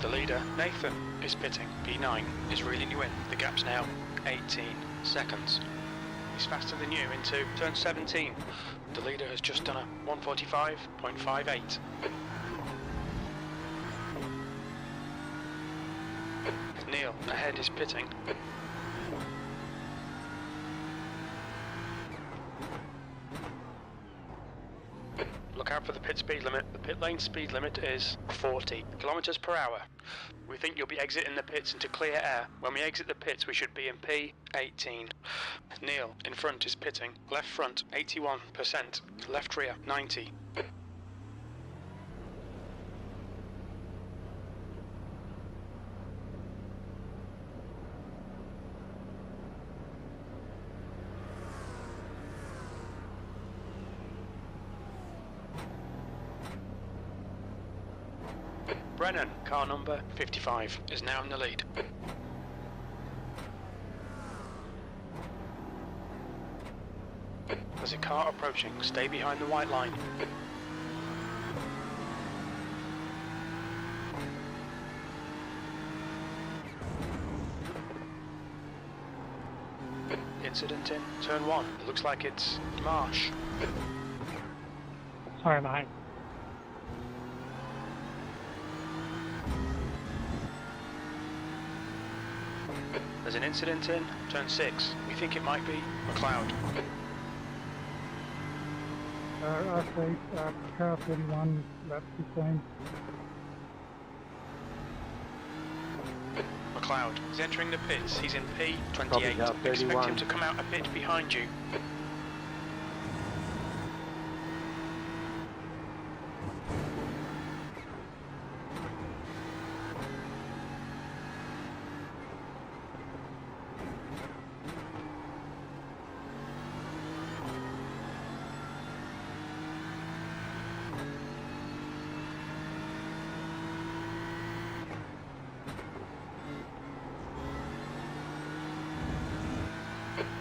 The leader, Nathan, is pitting. P9 is reeling you in. The gap's now 18 seconds. He's faster than you into turn 17. The leader has just done a 145.58. Neil, ahead is pitting. Look out for the pit speed limit. The pit lane speed limit is 40 kilometers per hour. We think you'll be exiting the pits into clear air. When we exit the pits, we should be in P18. Neil, in front, is pitting. Left front, 81%. Left rear, 90. Brennan, car number 55, is now in the lead. There's a car approaching. Stay behind the white line. Incident in turn 1. It looks like it's Marsh. Sorry, mate. There's an incident in turn 6. We think it might be McLeod. R8, car 31, lap 15. McLeod. He's entering the pits. He's in P28. Copy, car Expect 31. him to come out a bit behind you.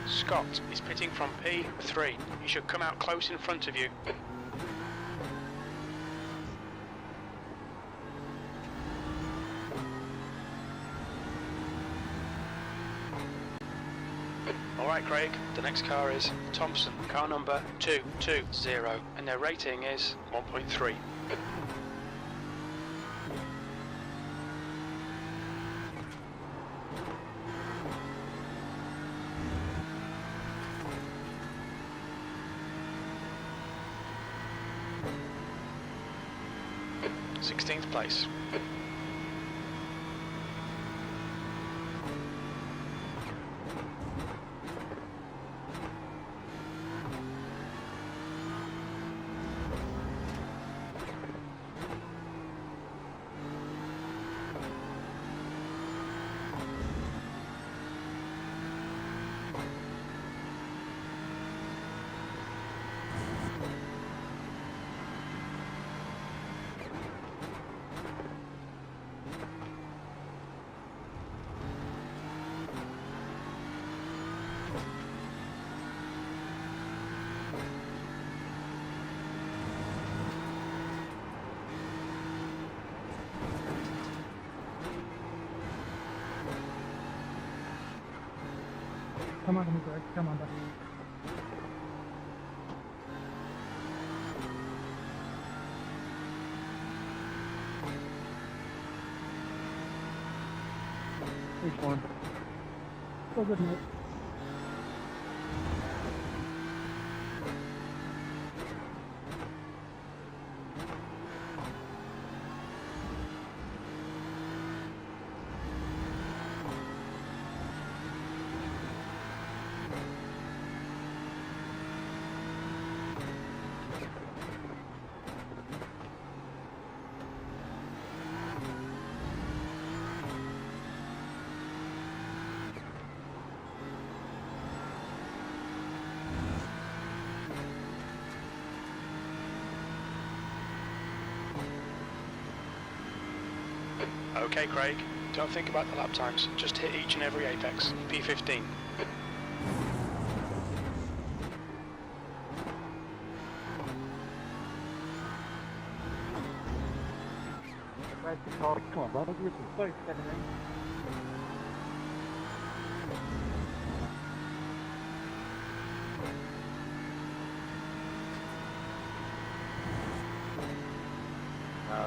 Scott is pitting from P3. He should come out close in front of you. Alright Craig, the next car is Thompson, car number 220, and their rating is 1.3. Sixteenth place. Come on to me, Greg. Come on back. Which one? Oh, good mate. Okay Craig, don't think about the lap times, just hit each and every apex. P15. Come on, brother, give us some space, 17.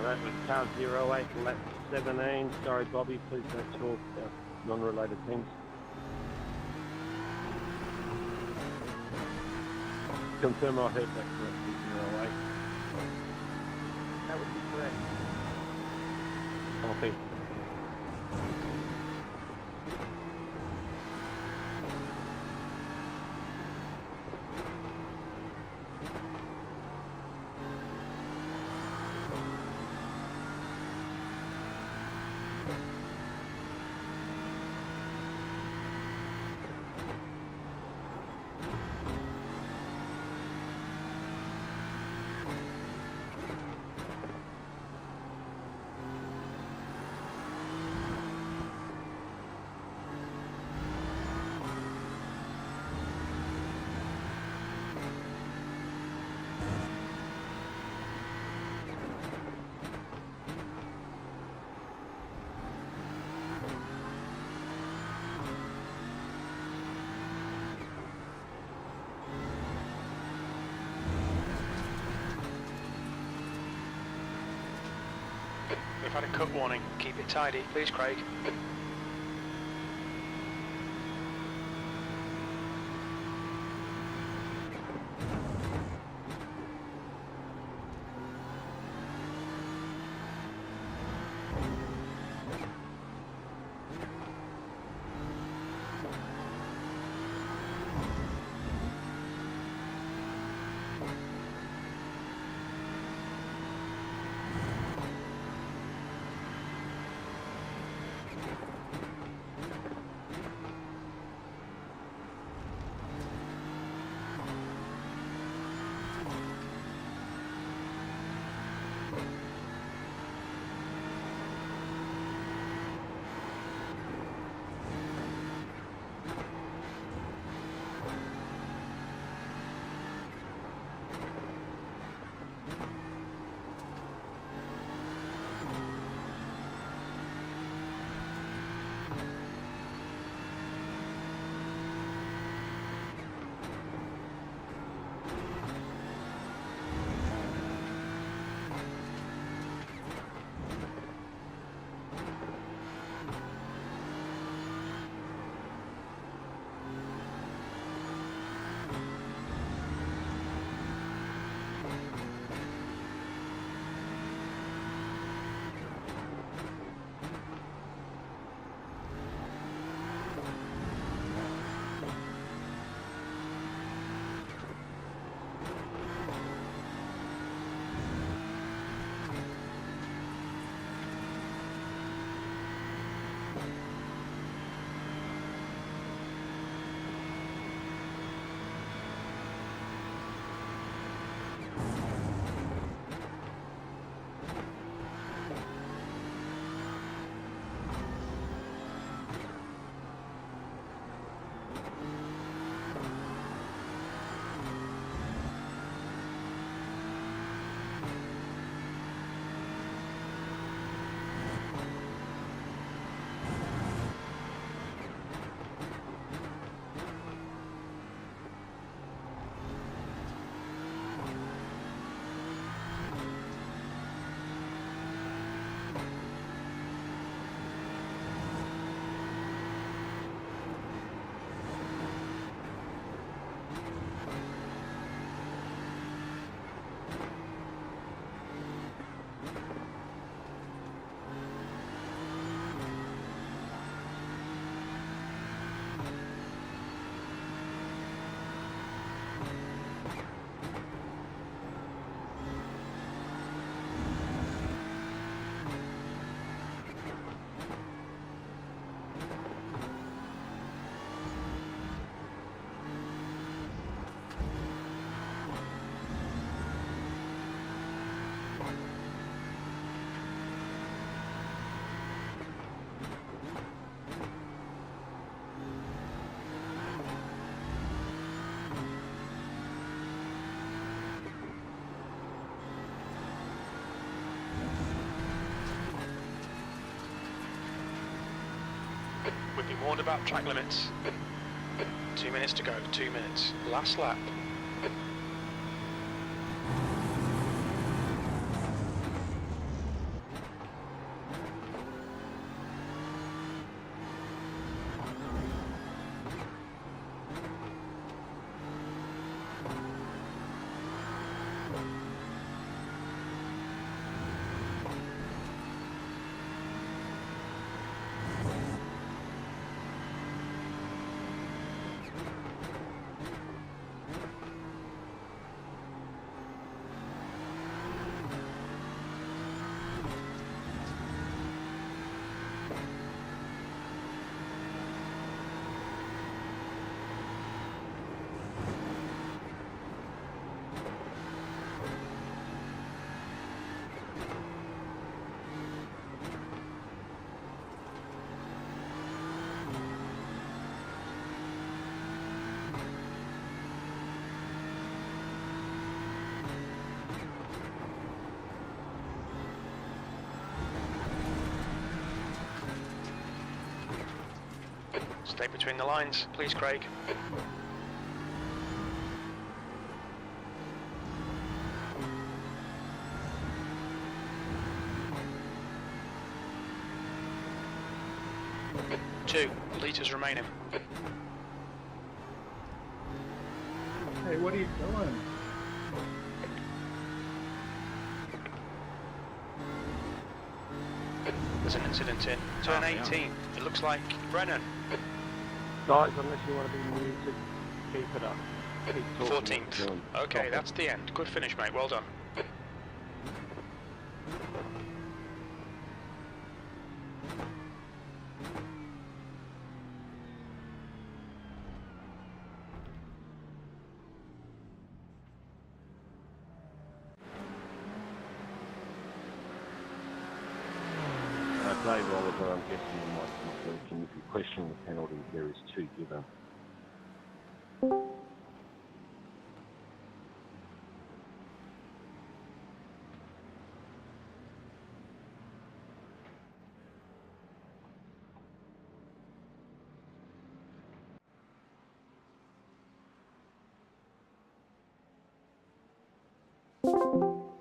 That was car 08, lap 17. Sorry, Bobby, please don't talk about non-related things. Confirm I heard that correctly, 08. That would be correct. Copy. We've had a cut warning. Keep it tidy, please Craig. Be warned about track limits. 2 minutes to go, 2 minutes. Last lap. Stay between the lines, please, Craig. Two litres remaining. Hey, what are you doing? There's an incident in turn 18. It looks like Brennan. Guys, unless you want to be muted, keep it up. Keep talking. 14th. Okay, that's the end. Good finish, mate. Well done. Dave Oliver, I'm guessing you might not working. If you're questioning the penalty, there is 2 given.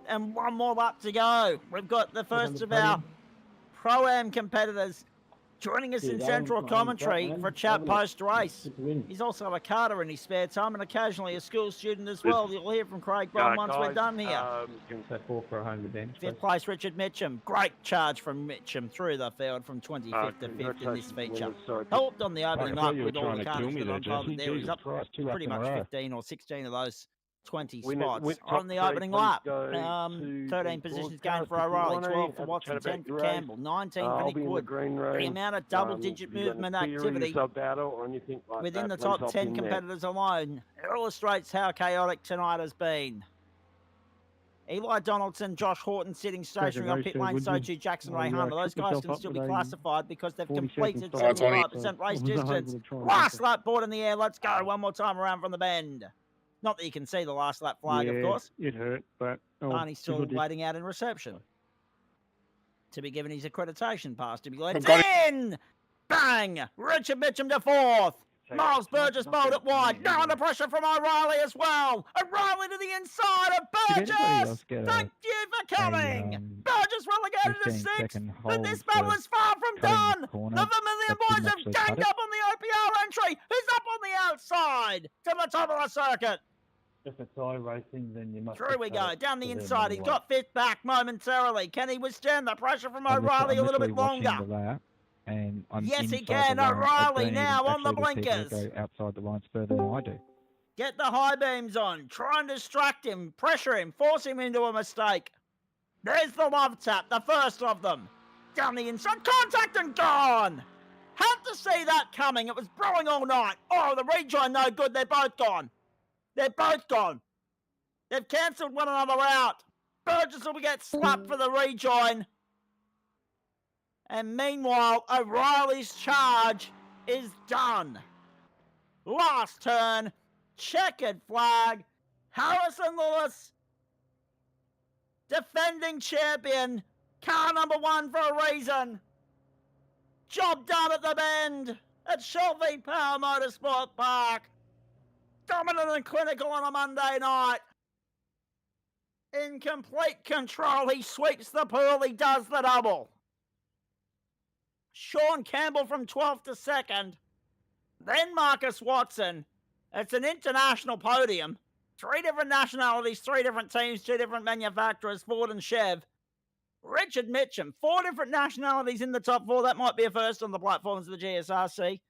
And one more lap to go. We've got the first of our Pro-Am competitors joining us in central commentary for a chat post-race. He's also a karter in his spare time and occasionally a school student as well. You'll hear from Craig Bond once we're done here. So 4 for a home event. Fifth place, Richard Mitchum. Great charge from Mitchum through the field from 25th to 5th in this feature. Helped on the opening night with all the carnage that unfolded there. He's up pretty much 15 or 16 of those 20 spots on the opening lap. 13 positions gained for O'Reilly, 12 for Watson, 10 for Campbell, 19 for Nick Wood. The amount of double-digit movement activity within the top 10 competitors alone illustrates how chaotic tonight has been. Eli Donaldson, Josh Horton sitting stationary on pit lane, so too Jackson Ray Hunter. Those guys can still be classified because they've completed 75% race distance. Last lap board in the air, let's go. One more time around from the bend. Not that you can see the last lap flag, of course. It hurt, but... Barney's still waiting out in reception to be given his accreditation pass to be let in! Bang! Richard Mitchum to 4th. Miles Burgess bowled it wide. Now under pressure from O'Reilly as well. O'Reilly to the inside of Burgess! Thank you for coming! Burgess relegated to 6th, but this battle is far from done! The Vermilion boys have ganged up on the OPR entry! Who's up on the outside? To the top of the circuit! If it's iRacing, then you must... Through we go, down the inside. He's got 5th back momentarily. Can he withstand the pressure from O'Reilly a little bit longer? And I'm yes, he can. O'Reilly now on the blinkers. Go outside the lines further than I do. Get the high beams on. Try and distract him, pressure him, force him into a mistake. There's the love tap, the first of them. Down the inside, contact and gone. Had to see that coming. It was brewing all night. Oh, the rejoin no good. They're both gone. They're both gone. They've cancelled one another out. Burgess will get slapped for the rejoin. And meanwhile, O'Reilly's charge is done. Last turn, checkered flag. Harrison Lewis, defending champion. Car number 1 for a reason. Job done at the bend. at Shelby Power Motorsport Park. Dominant and clinical on a Monday night. In complete control, he sweeps the pool, he does the double. Sean Campbell from 12th to 2nd. Then Marcus Watson. It's an international podium. 3 different nationalities, 3 different teams, 2 different manufacturers, Ford and Chev. Richard Mitchum, 4 different nationalities in the top 4. That might be a first on the platforms of the GSRC.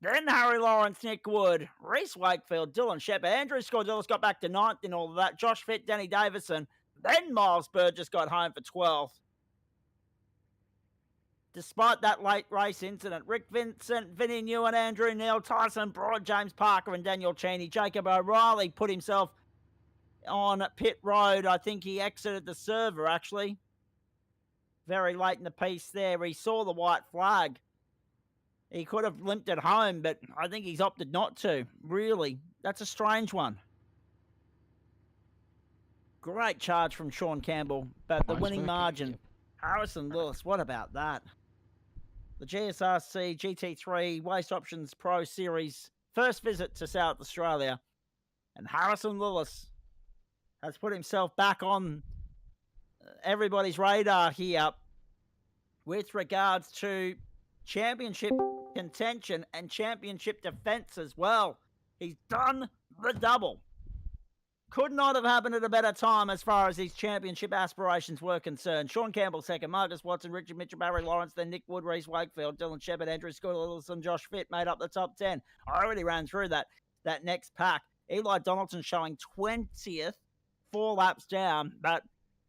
Then Harry Lawrence, Nick Wood, Reese Wakefield, Dylan Shepherd, Andrew Scordillis got back to 9th in all of that, Josh Fitt, Danny Davison. Then Miles Burgess got home for 12th. Despite that late race incident, Rick Vincent, Vinnie Newen, Andrew Neal, Tyson Broad, James Parker and Daniel Cheney. Jacob O'Reilly put himself on pit road. I think he exited the server, actually. Very late in the piece there. He saw the white flag. He could have limped it home, but I think he's opted not to. Really, that's a strange one. Great charge from Sean Campbell, but the winning margin. Harrison Lewis, what about that? The GSRC GT3 Waste Options Pro Series first visit to South Australia. And Harrison Lewis has put himself back on everybody's radar here with regards to championship contention and championship defense as well. He's done the double. Could not have happened at a better time as far as his championship aspirations were concerned. Sean Campbell second, Marcus Watson, Richard Mitchell, Barry Lawrence, then Nick Wood, Reese Wakefield, Dylan Shepherd, Andrew Scott, and Josh Fitt made up the top 10. I already ran through that next pack. Eli Donaldson showing 20th, 4 laps down, but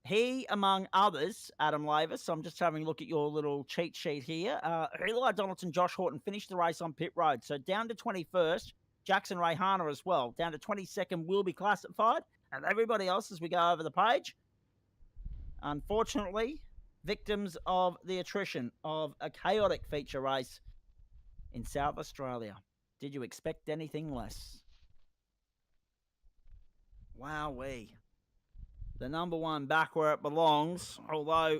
he, among others, Adam Lavis, so I'm just having a look at your little cheat sheet here. Eli Donaldson, Josh Horton finished the race on pit road, so down to 21st. Jackson Rayhana as well. Down to 22nd will be classified. And everybody else as we go over the page, unfortunately, victims of the attrition of a chaotic feature race in South Australia. Did you expect anything less? Wowee. The number 1 back where it belongs, although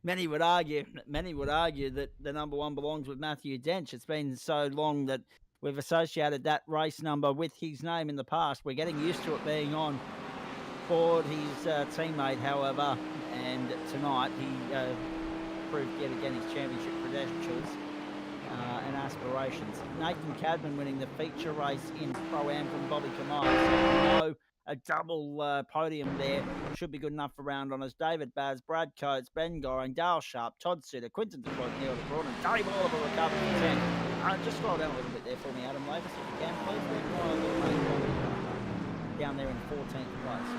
many would argue that the number 1 belongs with Matthew Dench. It's been so long that we've associated that race number with his name in the past. We're getting used to it being on Ford, his teammate, however, and tonight he proved yet again his championship credentials and aspirations. Nathan Cadman winning the feature race in Pro-Am from Bobby Kamai. So a double podium there should be good enough for round honours. David Baz, Brad Coates, Ben Goring, Dale Sharp, Todd Suter, Quinton Detroit, Neil DeBroad, and Dave Oliver recovered for 10. Just scroll down a little bit there for me, Adam Lavis, if you can, please. We're down there in 14th place.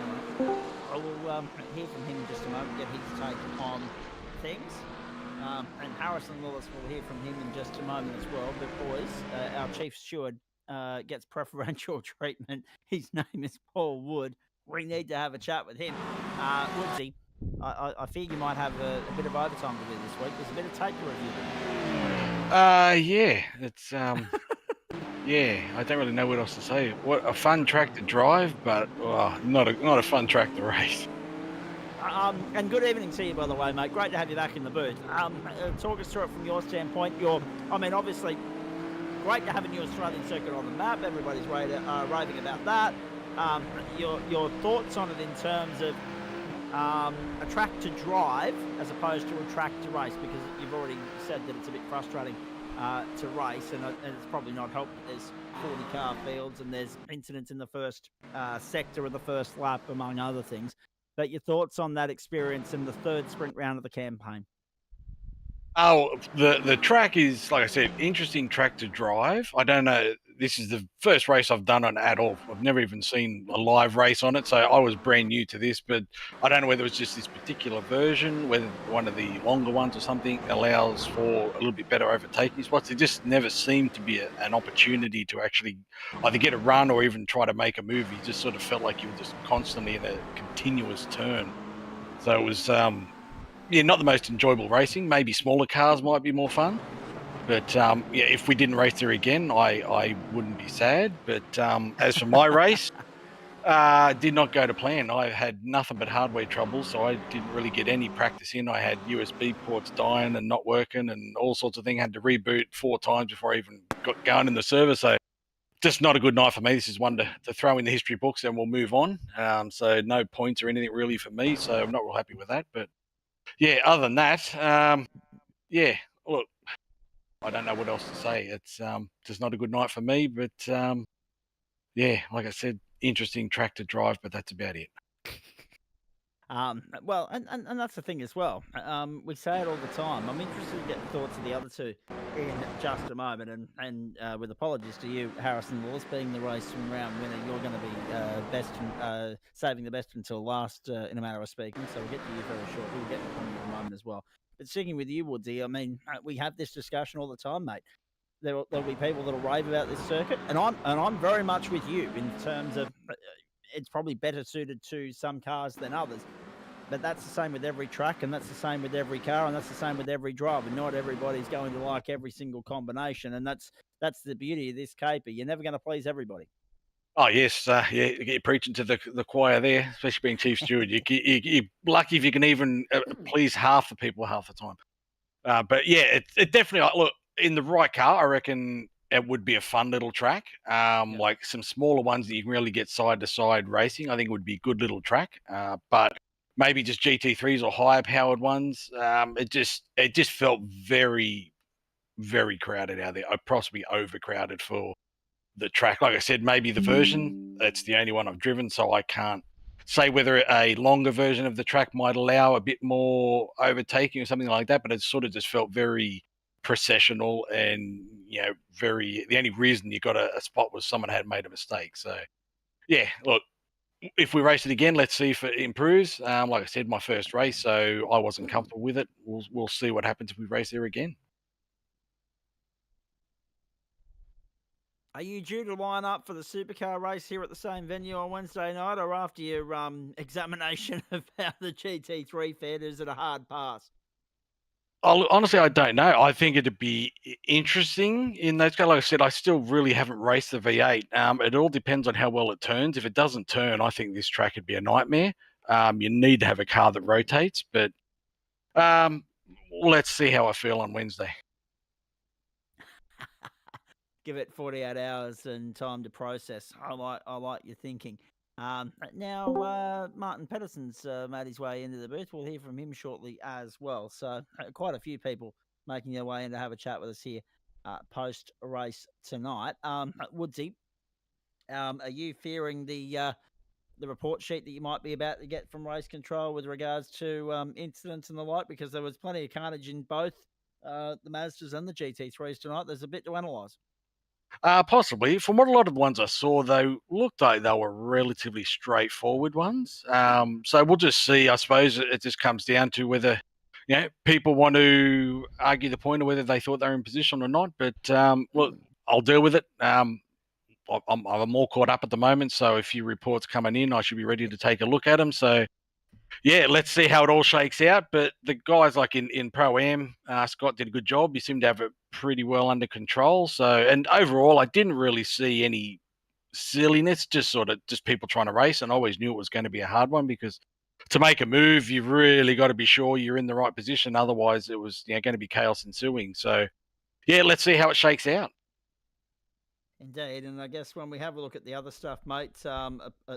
I will hear from him in just a moment, get his take on things. And Harrison Lewis will hear from him in just a moment as well. But boys, our chief steward gets preferential treatment. His name is Paul Wood. We need to have a chat with him. Woodsy, I fear you might have a bit of overtime to do this week. There's a bit of tape to review. Yeah, it's yeah, I don't really know what else to say. What a fun track to drive, but not a fun track to race. And good evening to you, by the way, mate. Great to have you back in the booth. Talk us through it from your standpoint. Obviously, great to have a new Australian circuit on the map. Everybody's raving about that. Your thoughts on it in terms of a track to drive as opposed to a track to race, because you've already said that it's a bit frustrating to race, and it's probably not helped that there's 40 car fields and there's incidents in the first sector of the first lap, among other things. But your thoughts on that experience in the third sprint round of the campaign? Oh, the track is, like I said, interesting track to drive. I don't know. This is the first race I've done on it at all. I've never even seen a live race on it, so I was brand new to this. But I don't know whether it's just this particular version, whether one of the longer ones or something allows for a little bit better overtaking spots. It just never seemed to be an opportunity to actually either get a run or even try to make a move. You just sort of felt like you were just constantly in a continuous turn. So it was... yeah, not the most enjoyable racing. Maybe smaller cars might be more fun. But yeah, if we didn't race there again, I wouldn't be sad. But as for my race, Did not go to plan. I had nothing but hardware trouble, so I didn't really get any practice in. I had USB ports dying and not working and all sorts of things. I had to reboot 4 times before I even got going in the server. So just not a good night for me. This is one to throw in the history books and we'll move on. So no points or anything really for me. So I'm not real happy with that. But yeah, other than that, yeah, look, I don't know what else to say. It's just not a good night for me. But yeah, like I said, interesting track to drive, but that's about it. Well, and that's the thing as well. We say it all the time. I'm interested to get the thoughts of the other two in just a moment. And with apologies to you, Harrison Laws, being the race from round winner, you're going to be saving the best until last in a manner of speaking. So we'll get to you very shortly. We'll get to you in a moment as well. But sticking with you, Woodsy, I mean, we have this discussion all the time, mate. There'll be people that'll rave about this circuit, and I'm very much with you in terms of it's probably better suited to some cars than others. But that's the same with every track, and that's the same with every car, and that's the same with every driver. Not everybody's going to like every single combination, and that's the beauty of this caper. You're never going to please everybody. Oh yes, yeah, you're preaching to the choir there, especially being chief steward. You're lucky if you can even please half the people half the time. But yeah, it definitely look in the right car. I reckon it would be a fun little track. Like some smaller ones that you can really get side to side racing. I think it would be a good little track. But maybe just GT3s or higher powered ones. It just felt very, very crowded out there. Possibly overcrowded for the track. Like I said, maybe the version, that's the only one I've driven, so I can't say whether a longer version of the track might allow a bit more overtaking or something like that, but it sort of just felt very processional and, the only reason you got a spot was someone had made a mistake. So, yeah, look, if we race it again, let's see if it improves. Like I said, my first race, so I wasn't comfortable with it. We'll see what happens if we race there again. Are you due to line up for the supercar race here at the same venue on Wednesday night, or after your examination of how the GT3 fared, is it a hard pass? Honestly, I don't know. I think it'd be interesting in those guys. Like I said, I still really haven't raced the V8. It all depends on how well it turns. If it doesn't turn, I think this track would be a nightmare. You need to have a car that rotates, but let's see how I feel on Wednesday. Give it 48 hours and time to process. I like your thinking. Now, Martin Pedersen's made his way into the booth. We'll hear from him shortly as well. So quite a few people making their way in to have a chat with us here post-race tonight. Woodsy, are you fearing the report sheet that you might be about to get from race control with regards to incidents and the like? Because there was plenty of carnage in both the Mazdas and the GT3s tonight. There's a bit to analyse. Possibly. From what a lot of the ones I saw, they looked like they were relatively straightforward ones. So we'll just see. I suppose it just comes down to whether people want to argue the point of whether they thought they were in position or not. But look, I'll deal with it. I'm more caught up at the moment. So a few reports coming in, I should be ready to take a look at them. So yeah, let's see how it all shakes out. But the guys like in Pro-Am, Scott did a good job. He seemed to have it pretty well under control. So, and overall, I didn't really see any silliness, just people trying to race. And I always knew it was going to be a hard one because to make a move, you've really got to be sure you're in the right position. Otherwise, it was going to be chaos ensuing. So, yeah, let's see how it shakes out. Indeed, and I guess when we have a look at the other stuff, mate,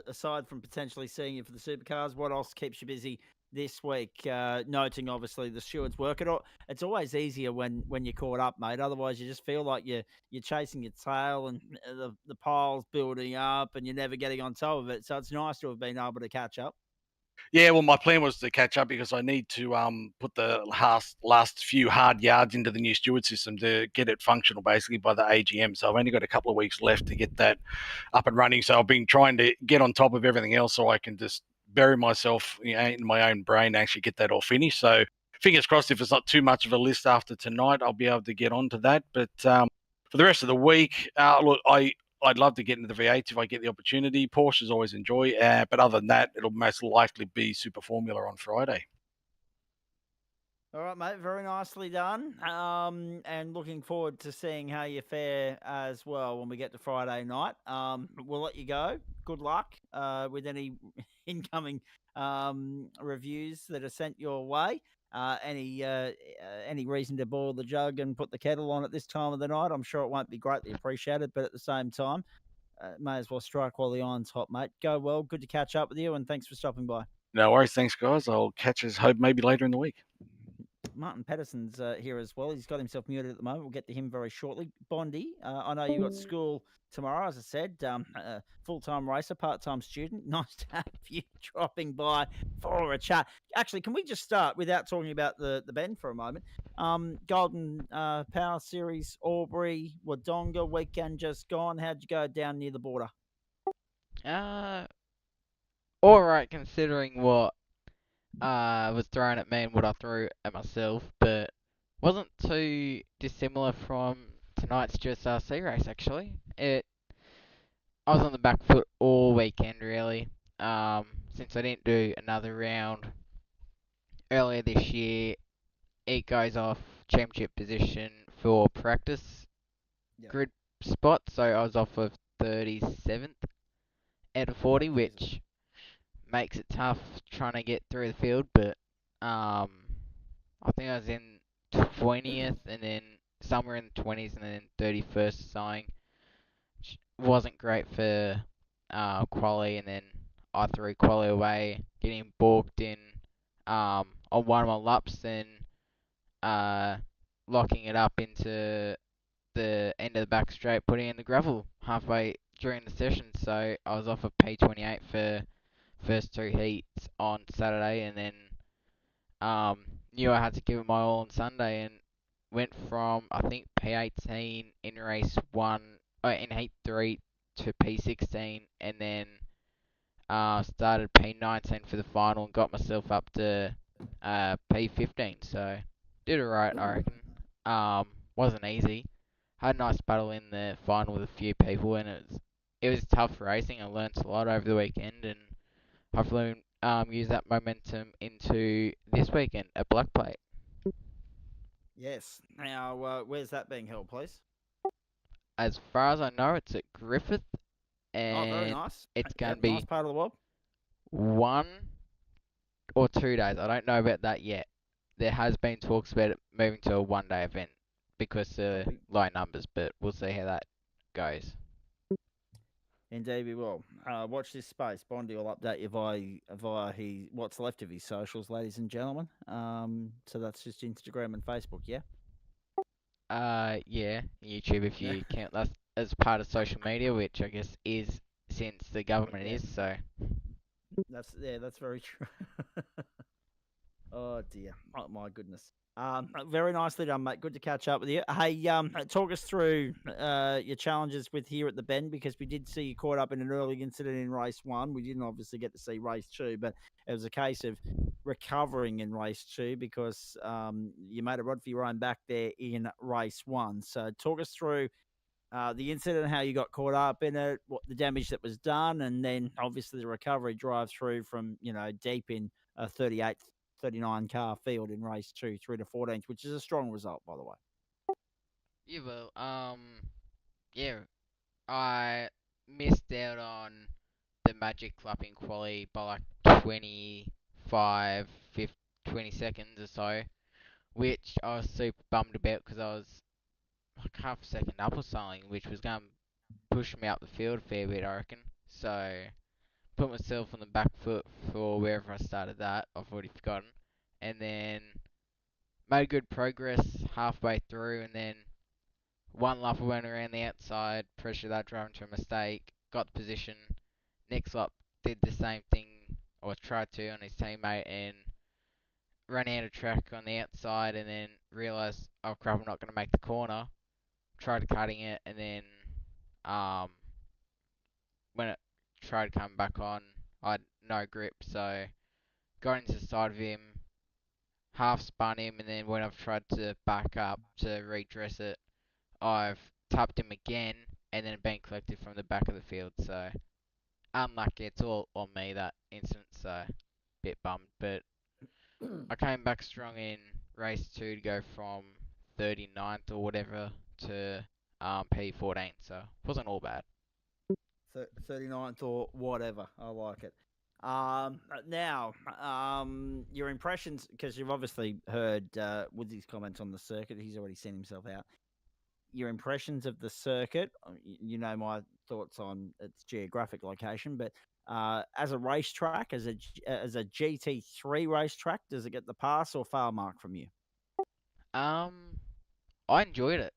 aside from potentially seeing you for the supercars, what else keeps you busy this week? Noting, obviously, the steward's work. It's always easier when you're caught up, mate. Otherwise, you just feel like you're chasing your tail and the pile's building up and you're never getting on top of it. So it's nice to have been able to catch up. Yeah, well, my plan was to catch up because I need to put the last few hard yards into the new steward system to get it functional basically by the AGM. So I've only got a couple of weeks left to get that up and running. So I've been trying to get on top of everything else so I can just bury myself in my own brain and actually get that all finished. So fingers crossed, if it's not too much of a list after tonight, I'll be able to get onto that. But for the rest of the week, look, I'd love to get into the V8 if I get the opportunity. Porsches always enjoy, but other than that, it'll most likely be Super Formula on Friday. All right, mate. Very nicely done. And looking forward to seeing how you fare as well when we get to Friday night. We'll let you go. Good luck with any incoming reviews that are sent your way. Any reason to boil the jug and put the kettle on at this time of the night? I'm sure it won't be greatly appreciated, but at the same time, may as well strike while the iron's hot, mate. Go well. Good to catch up with you, and thanks for stopping by. No worries. Thanks, guys. I'll catch us, hope, maybe later in the week. Martin Pedersen's here as well. He's got himself muted at the moment. We'll get to him very shortly. Bondy, I know you got school tomorrow, as I said. Full-time racer, part-time student. Nice to have you dropping by for a chat. Actually, can we just start without talking about the bend for a moment? Golden Power Series, Albury, Wodonga weekend just gone. How'd you go down near the border? All right, considering what was thrown at me and what I threw at myself, but wasn't too dissimilar from tonight's GSRC race, actually. I was on the back foot all weekend, really, since I didn't do another round earlier this year. It goes off championship position for practice grid spot, so I was off of 37th out of 40, which makes it tough trying to get through the field, but I think I was in 20th and then somewhere in the 20s and then 31st something, which wasn't great for quali, and then I threw quali away, getting balked in on one of my laps, then locking it up into the end of the back straight, putting in the gravel halfway during the session, so I was off of P28 for first two heats on Saturday, and then knew I had to give it my all on Sunday, and went from I think P18 in race one, in heat 3 to P16, and then started P19 for the final and got myself up to P15. So did it right, I reckon. Wasn't easy. Had a nice battle in the final with a few people, and it was tough racing. I learnt a lot over the weekend, and hopefully use that momentum into this weekend at Black Plate. Yes. Now, where's that being held, please? As far as I know, it's at Griffith, and very nice. It's going to be nice part of the world. 1 or 2 days. I don't know about that yet. There has been talks about it moving to a one-day event because of low numbers, but we'll see how that goes. Indeed, we will. Watch this space. Bondy will update you via what's left of his socials, ladies and gentlemen. So that's just Instagram and Facebook, yeah? Yeah, YouTube if you count that as part of social media, which I guess is since the government is, so. That's very true. Oh dear. Oh my goodness. Very nicely done, mate. Good to catch up with you. Hey, talk us through your challenges with here at the Bend, because we did see you caught up in an early incident in race 1. We didn't obviously get to see race 2, but it was a case of recovering in race 2 because you made a rod for your own back there in race 1. So talk us through the incident, how you got caught up in it, what the damage that was done, and then obviously the recovery drive through from, deep in a 39 car field in race 2 through to 14th, which is a strong result, by the way. Yeah, well, I missed out on the magic clapping quali by like 25, 20 seconds or so, which I was super bummed about because I was like half a second up or something, which was going to push me up the field a fair bit, I reckon. So, put myself on the back foot for wherever I started that. I've already forgotten. And then made good progress halfway through, and then one lap I went around the outside, pressured that driver into a mistake, got the position. Next lap did the same thing, or tried to, on his teammate, and ran out of track on the outside, and then realised, oh crap, I'm not going to make the corner. Tried cutting it, and then when it tried to come back on, I had no grip, so got into the side of him, half spun him, and then when I've tried to back up to redress it, I've tapped him again, and then been collected from the back of the field, so unlucky. It's all on me, that incident, so bit bummed, but I came back strong in race 2 to go from 39th or whatever to P14, so it wasn't all bad. 39th or whatever. I like it. Now, your impressions, because you've obviously heard Woodsy's comments on the circuit. He's already sent himself out. Your impressions of the circuit, you know my thoughts on its geographic location, but as a racetrack, as a GT3 racetrack, does it get the pass or foul mark from you? I enjoyed it.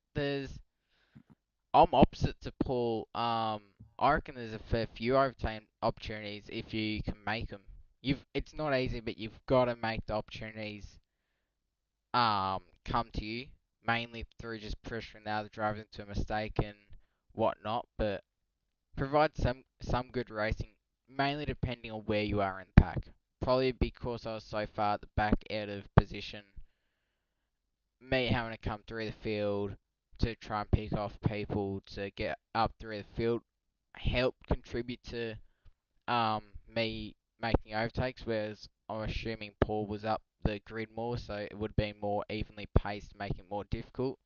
I'm opposite to Paul. I reckon there's a fair few overtime opportunities if you can make them. It's not easy, but you've got to make the opportunities come to you, mainly through just pressuring the other drivers into a mistake and whatnot. But provide some good racing, mainly depending on where you are in the pack. Probably because I was so far at the back out of position, me having to come through the field to try and pick off people to get up through the field helped contribute to me making overtakes, whereas I'm assuming Paul was up the grid more, so it would be more evenly paced, making it more difficult,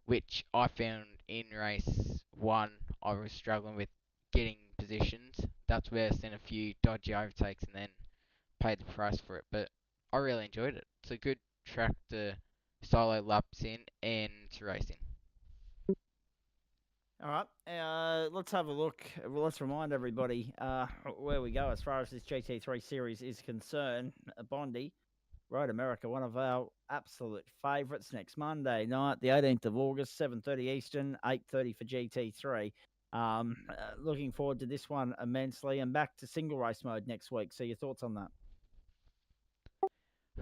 which I found in race 1 I was struggling with getting positions. That's where I seen a few dodgy overtakes and then paid the price for it, but I really enjoyed it. It's a good track to solo laps in and to racing. All right, let's have a look. Well, let's remind everybody where we go as far as this GT3 series is concerned. Bondi, Road America, one of our absolute favourites, next Monday night, the 18th of August, 7:30 Eastern, 8:30 for GT3. Looking forward to this one immensely, and back to single race mode next week. So your thoughts on that?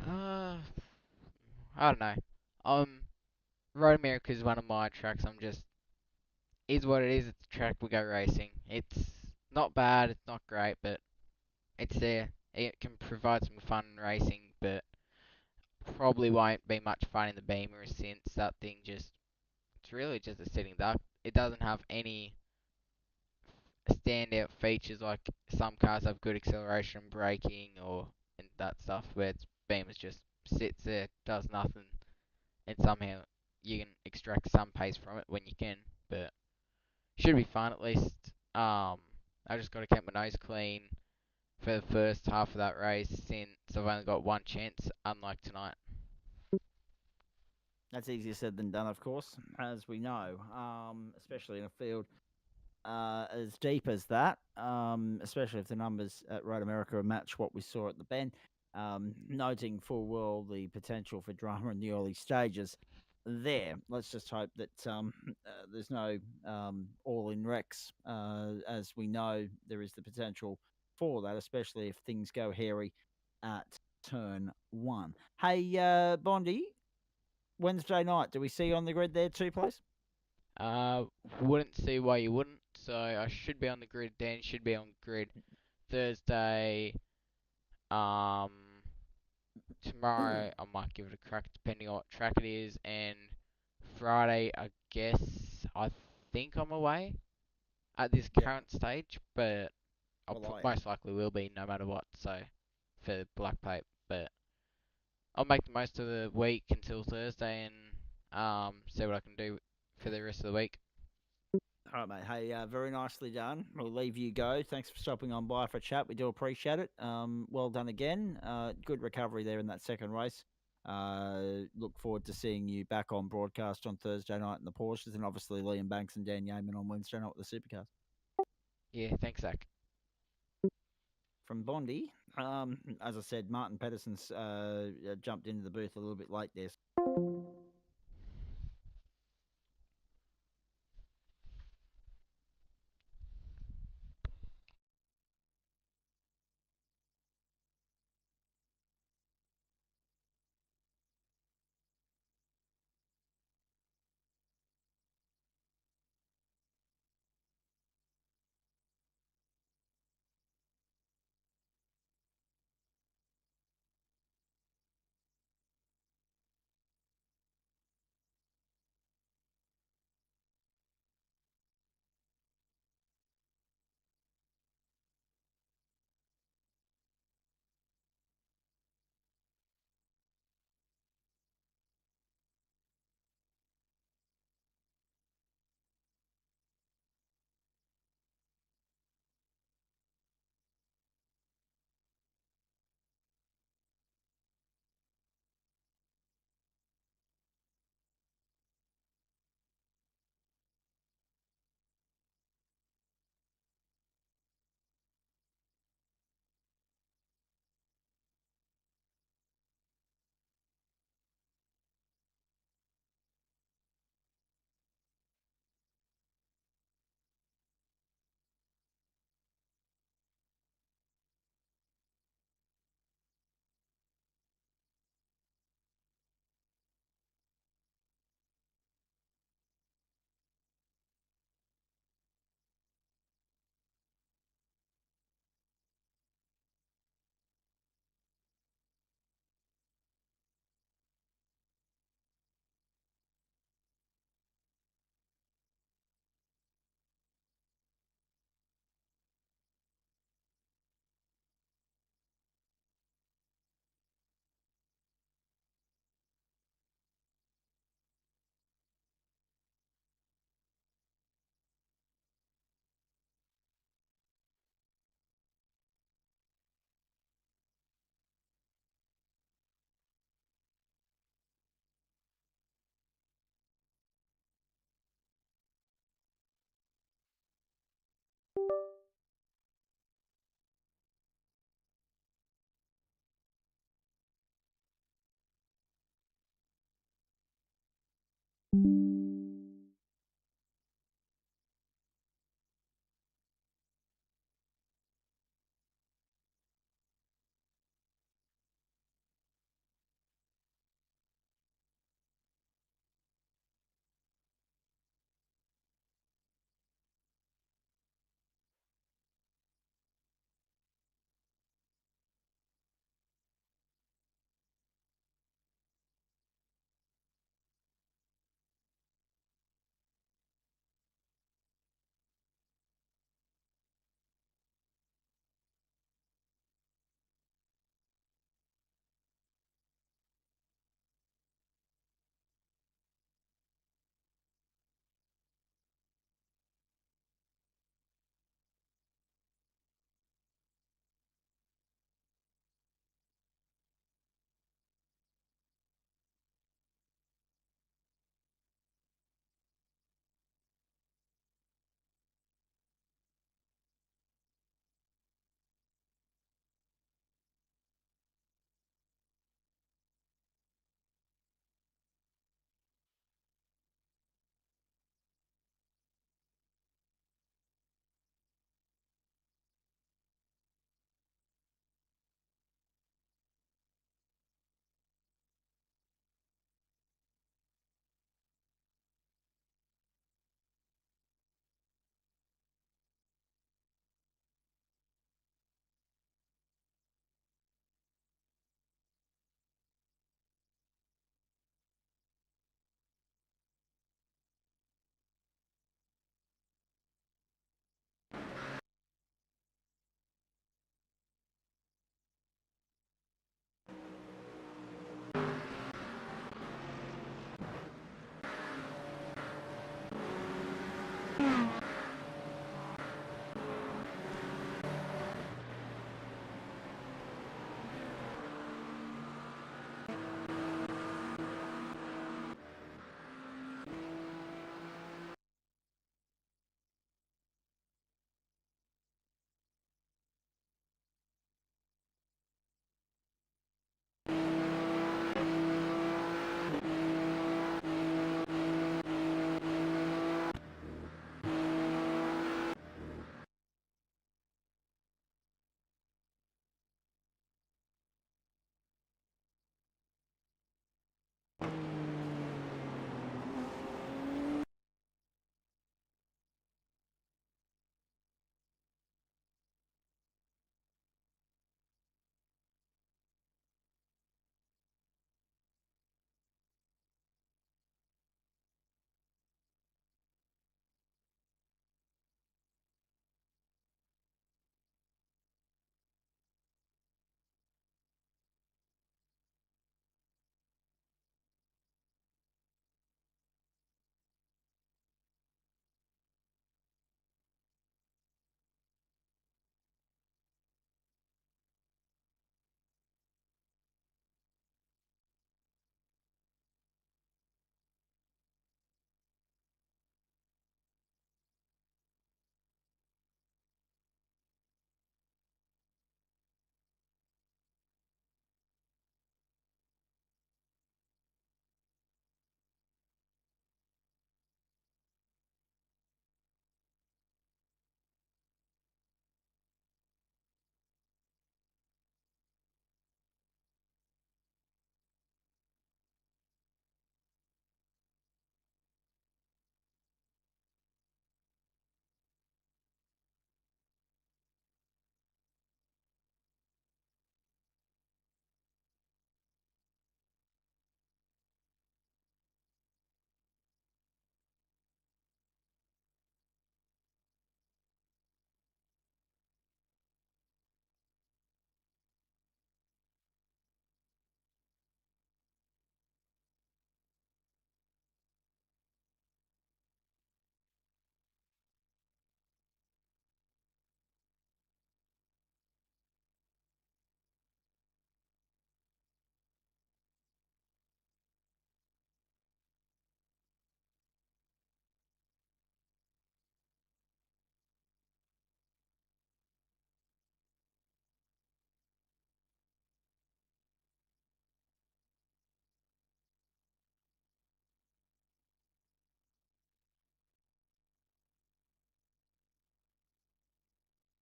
I don't know. Road America is one of my tracks. Is what it is. It's a track we go racing. It's not bad. It's not great, but it's there. It can provide some fun racing, but probably won't be much fun in the Beamer since that thing it's really just a sitting duck. It doesn't have any standout features like some cars have good acceleration, braking, and that stuff, where its Beamers just sits there, does nothing, and somehow you can extract some pace from it when you can, but should be fun at least. I just got to keep my nose clean for the first half of that race since I've only got one chance, unlike tonight. That's easier said than done, of course, as we know, especially in a field as deep as that, especially if the numbers at Road America match what we saw at the Bend, noting full well the potential for drama in the early stages there. Let's just hope that there's no all-in wrecks, as we know there is the potential for that, especially if things go hairy at turn 1. Hey, Bondi, Wednesday night, do we see you on the grid there too, please? Wouldn't see why you wouldn't. So I should be on the grid then. Should be on grid Thursday. Tomorrow I might give it a crack depending on what track it is. And Friday, I think I'm away at this current stage, but most likely will be no matter what. So for Black Pape, but I'll make the most of the week until Thursday and see what I can do for the rest of the week. All right, mate. Hey, very nicely done. We'll leave you go. Thanks for stopping on by for a chat. We do appreciate it. Well done again. Good recovery there in that second race. Look forward to seeing you back on broadcast on Thursday night in the Porsches, and obviously Liam Banks and Dan Yeaman on Wednesday night with the Supercars. Yeah, thanks, Zach. From Bondi, as I said, Martin Pedersen's jumped into the booth a little bit late there.